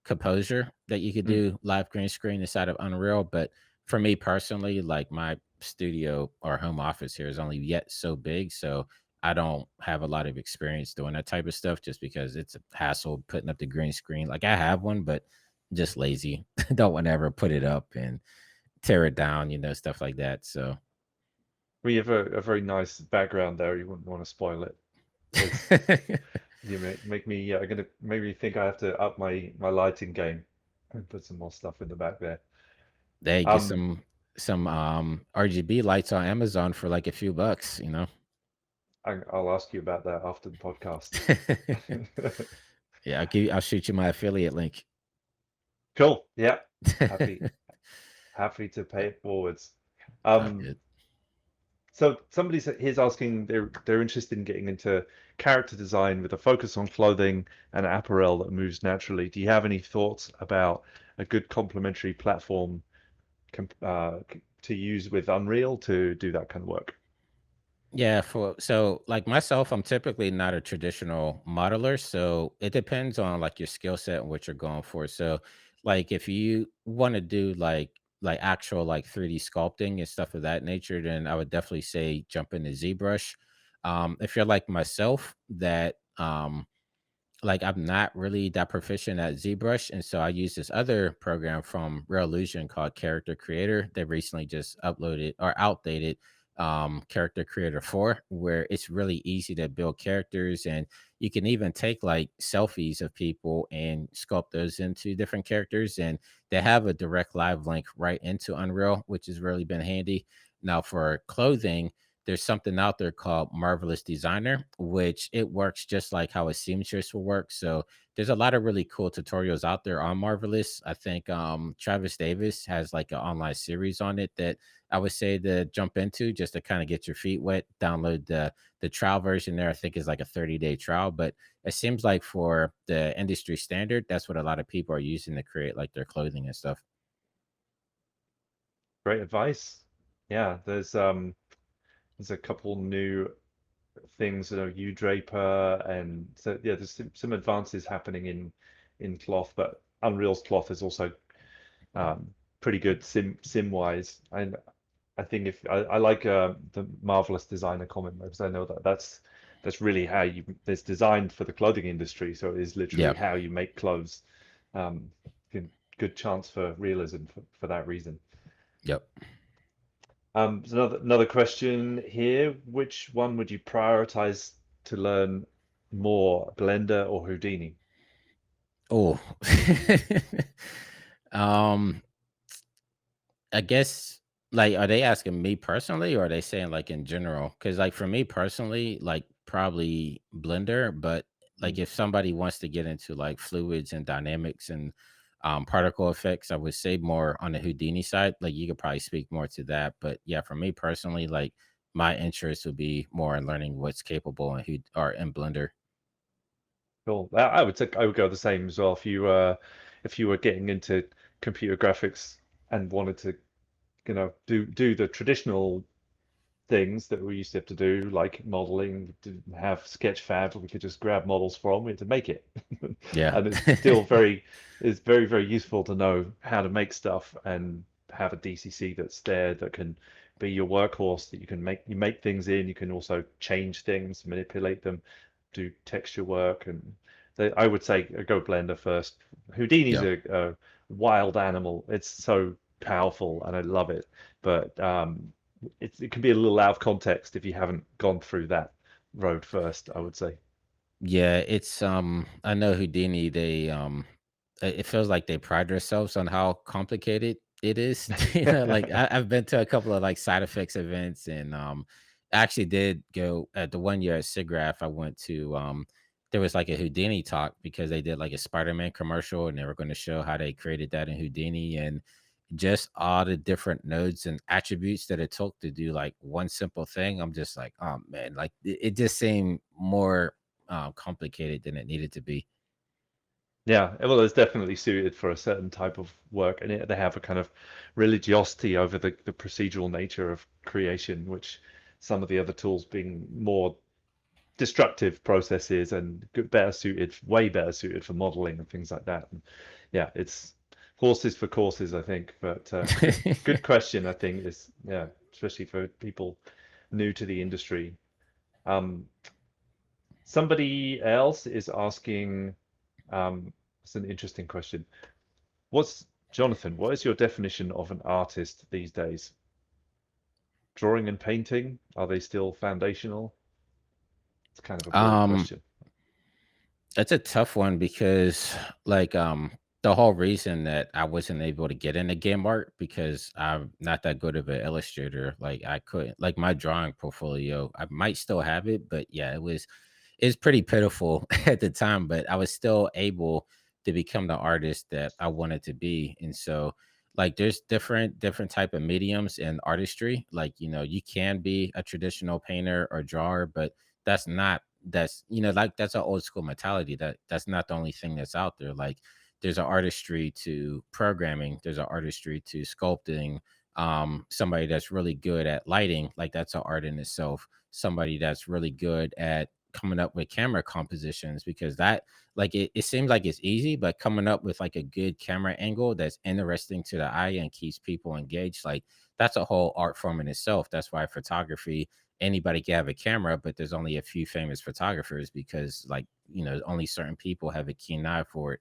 Composure that you could Mm. do live green screen inside of Unreal. But for me personally, like my studio or home office here is only yet so big, so I don't have a lot of experience doing that type of stuff just because it's a hassle putting up the green screen. Like I have one, but just lazy. Don't want to ever put it up and tear it down, stuff like that. So We have a very nice background there. You wouldn't want to spoil it. It's you make me gonna maybe think I have to up my lighting game and put some more stuff in the back there. they get Um, some RGB lights on Amazon for like a few bucks. I'll ask you about that after the podcast. Yeah, I'll shoot you my affiliate link. Cool. Yeah. Happy happy to pay it forwards. Um, Good. so somebody here's asking they're interested in getting into character design with a focus on clothing and apparel that moves naturally. Do you have any thoughts about a good complementary platform to use with Unreal to do that kind of work? Yeah, so like myself, I'm typically not a traditional modeler, so it depends on like your skill set and what you're going for. So like if you want to do like actual like 3D sculpting and stuff of that nature, then I would definitely say jump into ZBrush. If you're like myself that like I'm not really that proficient at ZBrush, and so I use this other program from Real Illusion called Character Creator. They recently just uploaded or outdated Character Creator 4, where it's really easy to build characters, and you can even take like selfies of people and sculpt those into different characters, and they have a direct live link right into Unreal, which has really been handy. Now for clothing, there's something out there called Marvelous Designer, which it works just like how a seamstress will work. So there's a lot of really cool tutorials out there on Marvelous. I think Travis Davis has like an online series on it that I would say to jump into just to kind of get your feet wet. Download the trial version there. I think is like a 30-day trial, but it seems like for the industry standard, that's what a lot of people are using to create like their clothing and stuff. Great advice. Yeah, there's a couple new things, U-Draper, and so yeah, there's some advances happening in cloth, but Unreal's cloth is also pretty good sim wise. And I think if I like the marvelous designer comment because I know that that's really how you it's designed for the clothing industry, so it is literally Yeah. how you make clothes. Um, good chance for realism for that reason. Yep. So another question here. Which one would you prioritize to learn more, Blender or Houdini? Oh. um I guess, like, are they asking me personally or are they saying like in general? Because like for me personally, like probably Blender, but like Mm. if somebody wants to get into like fluids and dynamics and particle effects, I would say more on the Houdini side. Like you could probably speak more to that. But yeah, for me personally, like my interest would be more in learning what's capable in or in Blender. Cool. I would I would go the same as well. If you were getting into computer graphics and wanted to, do the traditional things that we used to have to do, like modeling, to have Sketchfab, we could just grab models from, we had to make it. Yeah. And it's very useful to know how to make stuff and have a DCC that's there that can be your workhorse that you make things in, you can also change things, manipulate them, do texture work, and I would say go Blender first. Houdini's Yeah. a wild animal. It's so powerful and I love it, but it can be a little out of context if you haven't gone through that road first, I would say. Yeah, it's I know Houdini, they it feels like they pride themselves on how complicated It is, like I've been to a couple of like side effects events, and I actually did go at the one year at Siggraph. I went to there was like a Houdini talk because they did like a Spider-Man commercial, and they were going to show how they created that in Houdini, and just all the different nodes and attributes that it took to do like one simple thing. I'm just like, oh man, like it just seemed more complicated than it needed to be. Yeah, well, it's definitely suited for a certain type of work, and they have a kind of religiosity over the procedural nature of creation, which some of the other tools being more destructive processes and better suited, way better suited for modeling and things like that. And yeah, it's horses for courses, I think. But good question, I think, is yeah, especially for people new to the industry. Um, Somebody else is asking, it's an interesting question. What's Jonathan, what is your definition of an artist these days? Drawing and painting, are they still foundational? It's kind of a broad um question. That's a tough one because, like, the whole reason that I wasn't able to get into game art because I'm not that good of an illustrator. Like, I couldn't, like, my drawing portfolio, I might still have it, but yeah, it's pretty pitiful at the time. But I was still able to become the artist that I wanted to be, and so. Like there's different type of mediums in artistry. Like, you can be a traditional painter or drawer, but that's not like that's an old school mentality that's not the only thing that's out there. Like there's an artistry to programming, there's an artistry to sculpting. Somebody that's really good at lighting, like that's an art in itself. Somebody that's really good at coming up with camera compositions, because that, like, it seems like it's easy, but coming up with like a good camera angle that's interesting to the eye and keeps people engaged, like that's a whole art form in itself. That's why photography, anybody can have a camera, but there's only a few famous photographers because, like, only certain people have a keen eye for it.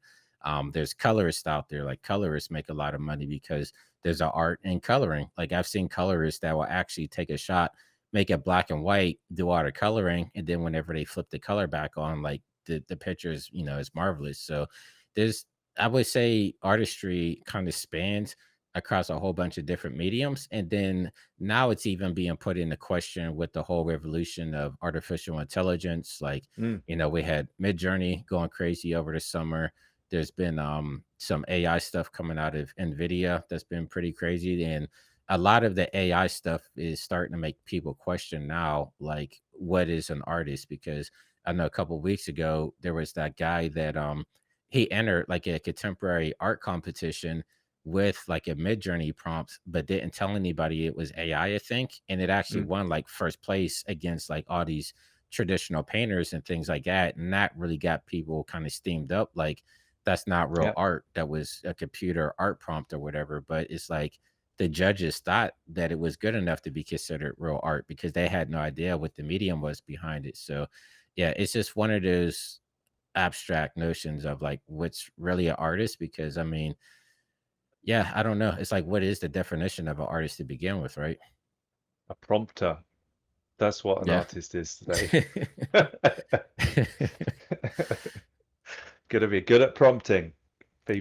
There's colorists out there. Like colorists make a lot of money because there's an art in coloring. Like I've seen colorists that will actually take a shot, make it black and white, do all the coloring, and then whenever they flip the color back on, like the pictures, is marvelous. So there's, I would say, artistry kind of spans across a whole bunch of different mediums, and then now it's even being put into question with the whole revolution of artificial intelligence. Like, Mm, we had Midjourney going crazy over the summer. There's been some AI stuff coming out of Nvidia that's been pretty crazy, and a lot of the AI stuff is starting to make people question now, like, what is an artist? Because I know a couple weeks ago there was that guy that he entered like a contemporary art competition with like a mid-journey prompt, but didn't tell anybody it was AI, I think. And it actually mm, won like first place against like all these traditional painters and things like that. And that really got people kind of steamed up. Like, that's not real yeah, art. That was a computer art prompt or whatever. But it's like the judges thought that it was good enough to be considered real art because they had no idea what the medium was behind it. So yeah, it's just one of those abstract notions of like what's really an artist, because I mean, yeah, I don't know. It's like, what is the definition of an artist to begin with, right? a prompter. That's what an Yeah. artist is today. Gotta be good at prompting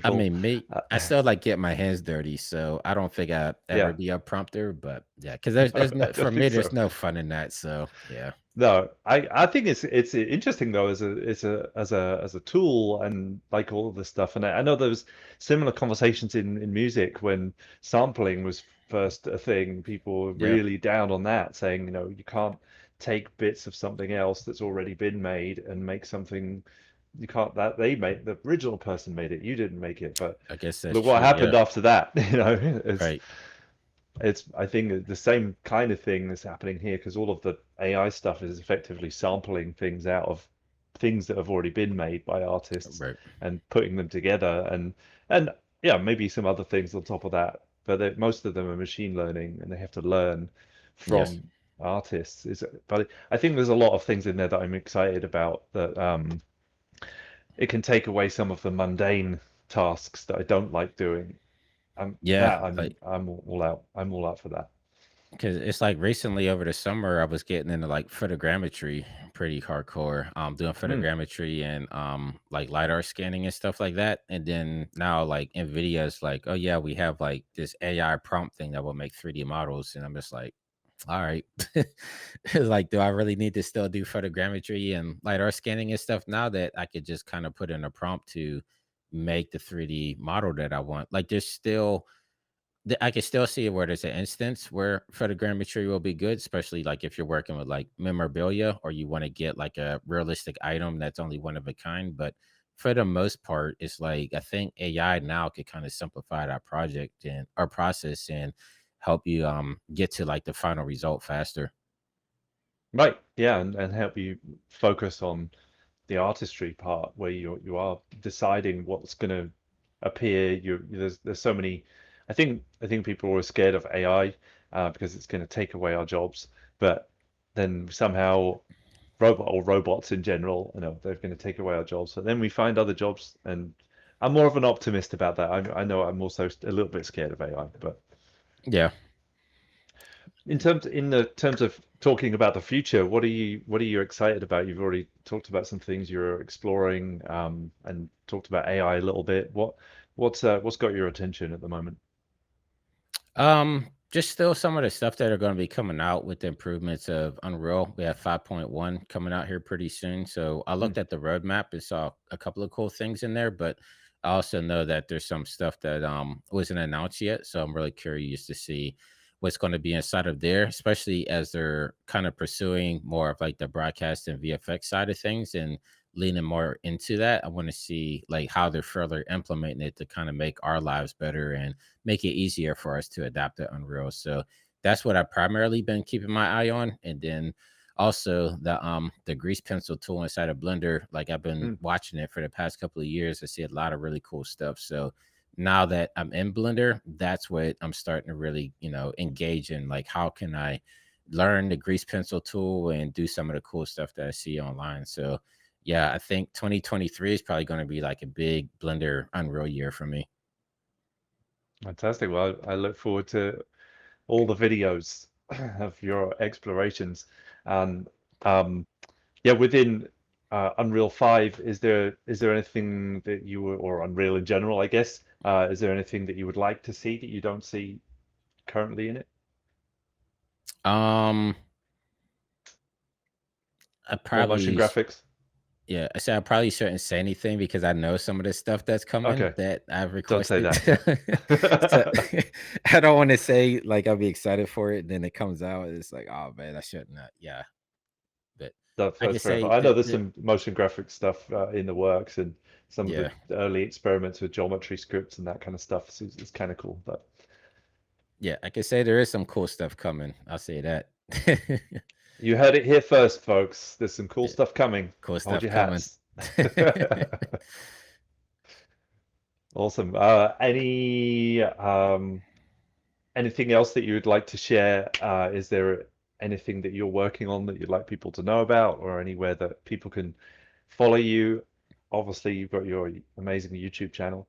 I people. mean, me, I still like get my hands dirty, so I don't think I'd ever Yeah, be a prompter, but yeah, because no, there's I no, don't for me, think so. there's no fun in that. So yeah, No, I think it's interesting though as a tool and like all of this stuff. And I know there was similar conversations in music when sampling was first a thing. People were yeah, really down on that, saying, you can't take bits of something else that's already been made and make something you can't that they made the original person made it. You didn't make it. But I guess that's look what true. happened Yeah, after that. It's right, it's I think the same kind of thing that's happening here because all of the AI stuff is effectively sampling things out of things that have already been made by artists right. and putting them together and yeah, maybe some other things on top of that, but most of them are machine learning and they have to learn Yes, from artists. But I think there's a lot of things in there that I'm excited about that it can take away some of the mundane tasks that I don't like doing. yeah, That I'm like I'm all out. I'm all out for that. Because it's like recently over the summer, I was getting into like photogrammetry pretty hardcore. Doing Mm, photogrammetry and like lidar scanning and stuff like that. And then now like Nvidia is like, oh yeah, we have like this AI prompt thing that will make 3D models, and I'm just like, all right. It's like, do I really need to still do photogrammetry and lidar scanning and stuff now that I could just kind of put in a prompt to make the 3D model that I want? Like, there's still I can still see where there's an instance where photogrammetry will be good, especially like if you're working with like memorabilia or you want to get like a realistic item that's only one of a kind. But for the most part, it's like I think AI now could kind of simplify that project and our process and help you get to like the final result faster. right. Yeah, and help you focus on the artistry part where you are deciding what's going to appear. There's so many. I think people are always scared of AI because it's going to take away our jobs, but then somehow robots in general, they're going to take away our jobs. But then we find other jobs, and I'm more of an optimist about that. I know I'm also a little bit scared of AI, but Yeah. in the terms of talking about the future, what are you excited about? You've already talked about some things you're exploring, and talked about AI a little bit. What's got your attention at the moment? Just still some of the stuff that are going to be coming out with the improvements of Unreal. We have 5.1 coming out here pretty soon. So I Mm, looked at the roadmap and saw a couple of cool things in there, but I also know that there's some stuff that wasn't announced yet. So I'm really curious to see what's going to be inside of there, especially as they're kind of pursuing more of like the broadcast and VFX side of things and leaning more into that. I want to see like how they're further implementing it to kind of make our lives better and make it easier for us to adapt to Unreal. So that's what I've primarily been keeping my eye on. And then also the grease pencil tool inside of Blender, like I've been mm. watching it for the past couple of years. I see a lot of really cool stuff. So now that I'm in Blender, that's what I'm starting to really, engage in. Like, how can I learn the grease pencil tool and do some of the cool stuff that I see online? So yeah, I think 2023 is probably going to be like a big Blender Unreal year for me. Fantastic. Well, I look forward to all the videos of your explorations. And yeah, within Unreal 5, is there anything that or Unreal in general, I guess, is there anything that you would like to see that you don't see currently in it? Um, I More motion probably graphics? yeah, I said I probably shouldn't say anything because I know some of the stuff that's coming Okay, that I've don't say requested. that. Yeah. So I don't want to say like I'll be excited for it, and then it comes out. It's like, oh man, I shouldn't. Yeah, but That's, I that's can fair enough. say I know that, there's some motion graphic stuff in the works, and some of the yeah, early experiments with geometry scripts and that kind of stuff is kind of cool. But yeah, I can say there is some cool stuff coming. I'll say that. you heard it here first, folks. There's some cool Yeah, stuff coming. cool Hold stuff your coming. hats. Awesome. Anything else that you would like to share? Is there anything that you're working on that you'd like people to know about, or anywhere that people can follow you? Obviously, you've got your amazing YouTube channel.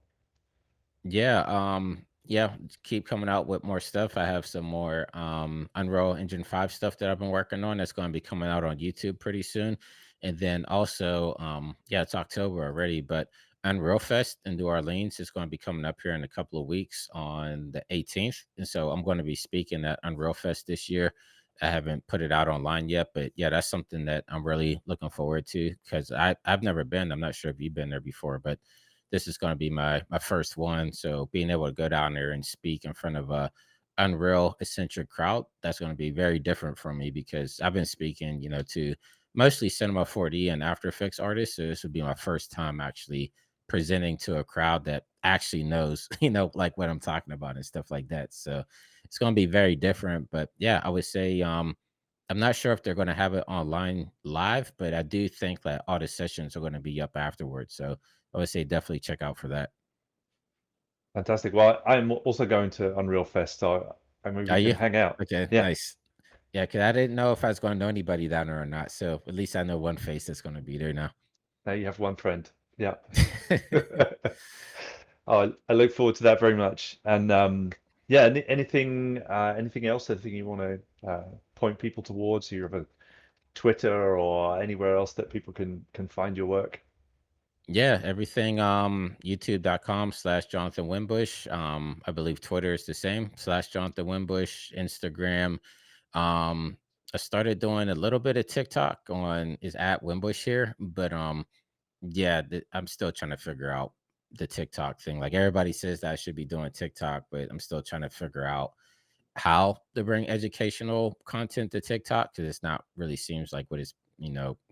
Yeah, yeah, keep coming out with more stuff. I have some more Unreal Engine 5 stuff that I've been working on that's going to be coming out on YouTube pretty soon. And then also, yeah, it's October already, but UnrealFest in New Orleans is going to be coming up here in a couple of weeks on the 18th. And so I'm going to be speaking at UnrealFest this year. I haven't put it out online yet, but yeah, that's something that I'm really looking forward to because I've never been. I'm not sure if you've been there before, but this is going to be my first one. So being able to go down there and speak in front of a Unreal eccentric crowd, that's going to be very different for me because I've been speaking, to mostly Cinema 4D and After Effects artists. So this would be my first time actually presenting to a crowd that actually knows, like what I'm talking about and stuff like that. So it's going to be very different. But yeah, I would say I'm not sure if they're going to have it online live, but I do think that all the sessions are going to be up afterwards. So I would say definitely check out for that. Fantastic. Well, I'm also going to Unreal Fest, so maybe we Are can you? hang out. Okay, Yeah. nice. Yeah, because I didn't know if I was going to know anybody down there or not. So at least I know one face that's going to be there now. Now you have one friend. Yeah. Oh, I look forward to that very much. And Yeah, anything else? Anything you want to point people towards? You have a Twitter or anywhere else that people can find your work? Yeah, everything youtube.com/Jonathan Winbush. I believe Twitter is the same, /Jonathan Winbush, Instagram. Um I started doing a little bit of TikTok on is at Winbush here, but yeah, I'm still trying to figure out the TikTok thing. Like everybody says that I should be doing TikTok, but I'm still trying to figure out how to bring educational content to TikTok because it's not really seems like what it's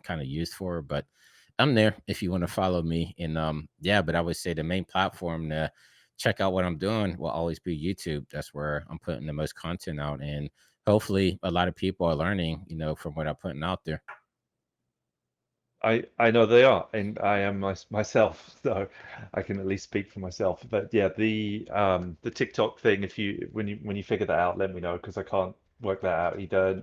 kind of used for. But I'm there if you want to follow me. And yeah, but I would say the main platform to check out what I'm doing will always be YouTube. That's where I'm putting the most content out, and hopefully a lot of people are learning, from what I'm putting out there. I know they are, and I am myself, so I can at least speak for myself. But yeah, the TikTok thing, if you when you figure that out, let me know because I can't work that out either.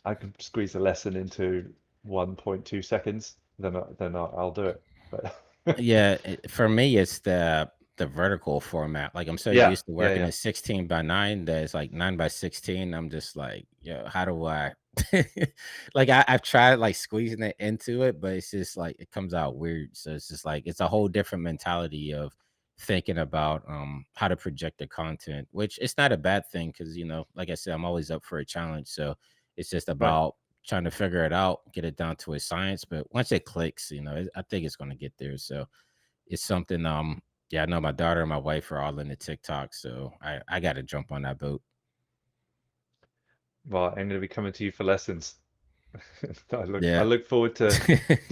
I can squeeze a lesson into 1.2 seconds, I'll do it. But Yeah, for me, it's the vertical format. Like I'm so yeah, used to yeah, working yeah, in 16:9 that it's like 9:16. I'm just like, yo, how do I like I've tried like squeezing it into it, but it's just like it comes out weird. So it's just like it's a whole different mentality of thinking about how to project the content, which it's not a bad thing because like I said, I'm always up for a challenge. So it's just right. about trying to figure it out, get it down to a science. But once it clicks, I think it's going to get there. So it's something. Yeah, I know my daughter and my wife are all into TikTok, so I got to jump on that boat. Well, I'm going to be coming to you for lessons. I Yeah. look forward to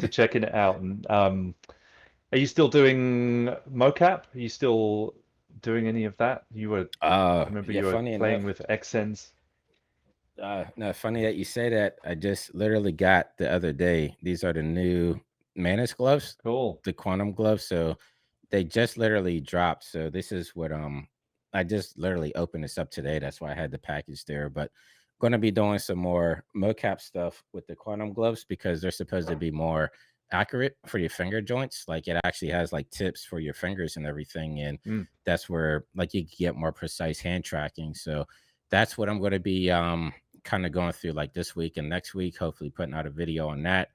checking it out. And are you still doing mocap? Are you still doing any of that? I remember Yeah. you were Funny playing enough, with Xens. no, funny that you say that. I just literally got the other day. These are the new Manus gloves, Cool. the quantum gloves. So they just literally dropped. So this is what I just literally opened this up today. That's why I had the package there. But gonna be doing some more mocap stuff with the quantum gloves because they're supposed to be more accurate for your finger joints. Like it actually has like tips for your fingers and everything. And Mm, that's where like you can get more precise hand tracking. So that's what I'm gonna be kind of going through like this week and next week, hopefully putting out a video on that.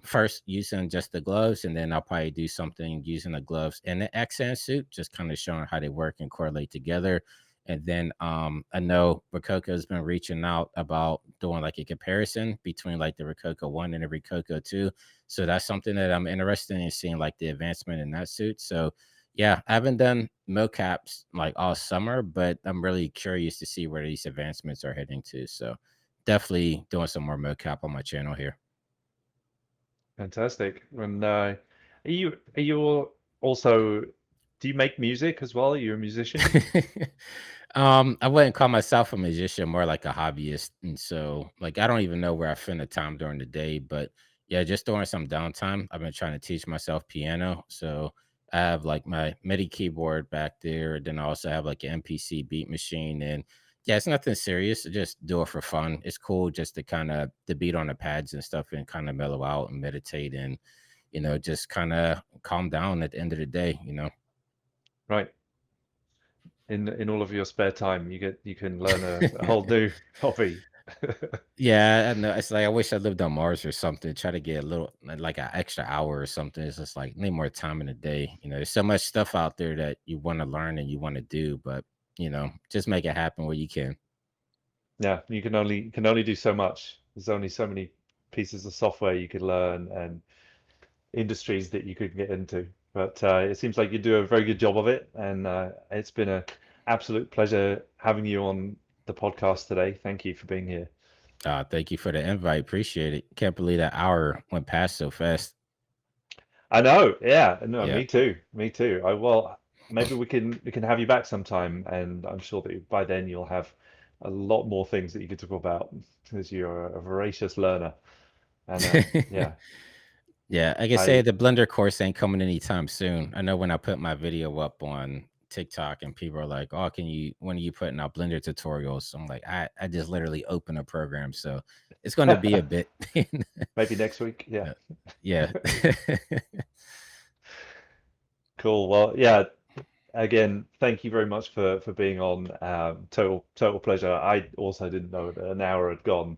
First using just the gloves, and then I'll probably do something using the gloves and the XN suit, just kind of showing how they work and correlate together. And then I know Rococo has been reaching out about doing like a comparison between like the Rococo 1 and the Rococo 2. So that's something that I'm interested in seeing, like the advancement in that suit. So yeah, I haven't done mocaps like all summer, but I'm really curious to see where these advancements are heading to. So definitely doing some more mocap on my channel here. fantastic. And are you also do you make music as well? Are you a musician? I wouldn't call myself a musician, more like a hobbyist. And so, like, I don't even know where I spend the time during the day, but yeah, just during some downtime, I've been trying to teach myself piano. So I have like my MIDI keyboard back there. Then I also have like an MPC beat machine. And yeah, it's nothing serious. I just do it for fun. It's cool just to kind of the beat on the pads and stuff and kind of mellow out and meditate and, just kind of calm down at the end of the day. Right. In all of your spare time, you can learn a whole new hobby. Yeah, I know. It's like I wish I lived on Mars or something. Try to get a little like an extra hour or something. It's just like need more time in the day. There's so much stuff out there that you want to learn and you want to do, but just make it happen where you can. Yeah, you can only do so much. There's only so many pieces of software you could learn and industries that you could get into. But it seems like you do a very good job of it, and it's been an absolute pleasure having you on the podcast today. Thank you for being here. Thank you for the invite. Appreciate it. Can't believe that hour went past so fast. I know, yeah, no, Yeah. me too, me too. Well, maybe we can have you back sometime, and I'm sure that by then you'll have a lot more things that you could talk about because you're a voracious learner. And yeah, Yeah, I can say I the Blender course ain't coming anytime soon. I know when I put my video up on TikTok and people are like, "Oh, when are you putting out Blender tutorials?" I'm like, I just literally open a program, so it's going to be a bit. maybe next week. Yeah, Uh, yeah. cool. Well, yeah. again, thank you very much for being on. Total pleasure. I also didn't know that an hour had gone.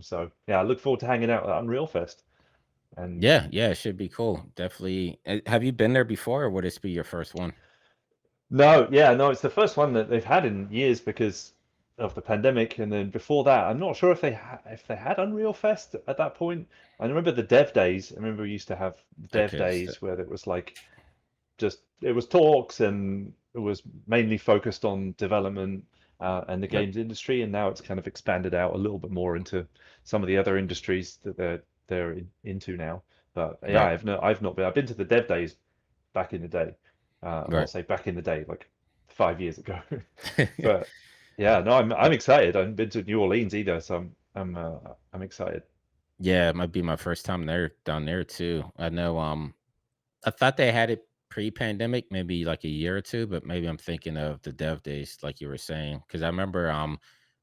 So yeah, I look forward to hanging out at UnrealFest. And Yeah, yeah, it should be cool. Definitely. Have you been there before, or would this be your first one? no, yeah, no, it's the first one that they've had in years because of the pandemic, and then before that, I'm not sure if they had Unreal Fest at that point. I remember the dev days. I remember we used to have dev Okay, so days where it was like just it was talks and it was mainly focused on development and the yep, games industry, and now it's kind of expanded out a little bit more into some of the other industries that into now. But yeah, right, I've not been. I've been to the dev days back in the day. Well, I'll right. say back in the day, like 5 years ago. But yeah, no, I'm excited. I haven't been to New Orleans either, so I'm excited. Yeah, it might be my first time there down there too. I know I thought they had it pre-pandemic, maybe like a year or two, but maybe I'm thinking of the dev days like you were saying. Cause I remember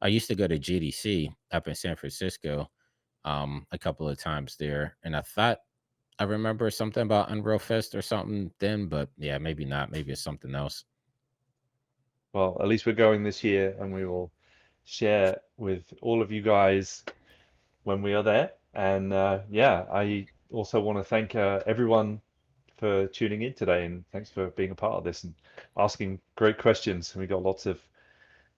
I used to go to GDC up in San Francisco a couple of times there. And I thought I remember something about Unreal Fest or something then, but yeah, maybe not. Maybe it's something else. Well, at least we're going this year, and we will share with all of you guys when we are there. And yeah, I also want to thank everyone for tuning in today, and thanks for being a part of this and asking great questions. And we got lots of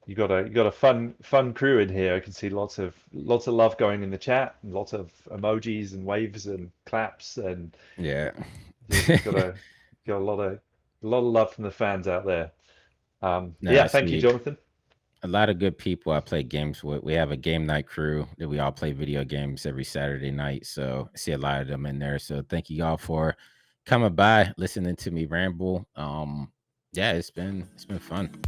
you got a fun crew in here. I can see lots of love going in the chat, and lots of emojis and waves and claps, and Yeah. you've got a lot of love from the fans out there. No, Yeah, I thank you, see Jonathan. a lot of good people I play games with. We have a game night crew that we all play video games every Saturday night. So I see a lot of them in there. So thank you all for coming by, listening to me ramble. Yeah, it's been fun.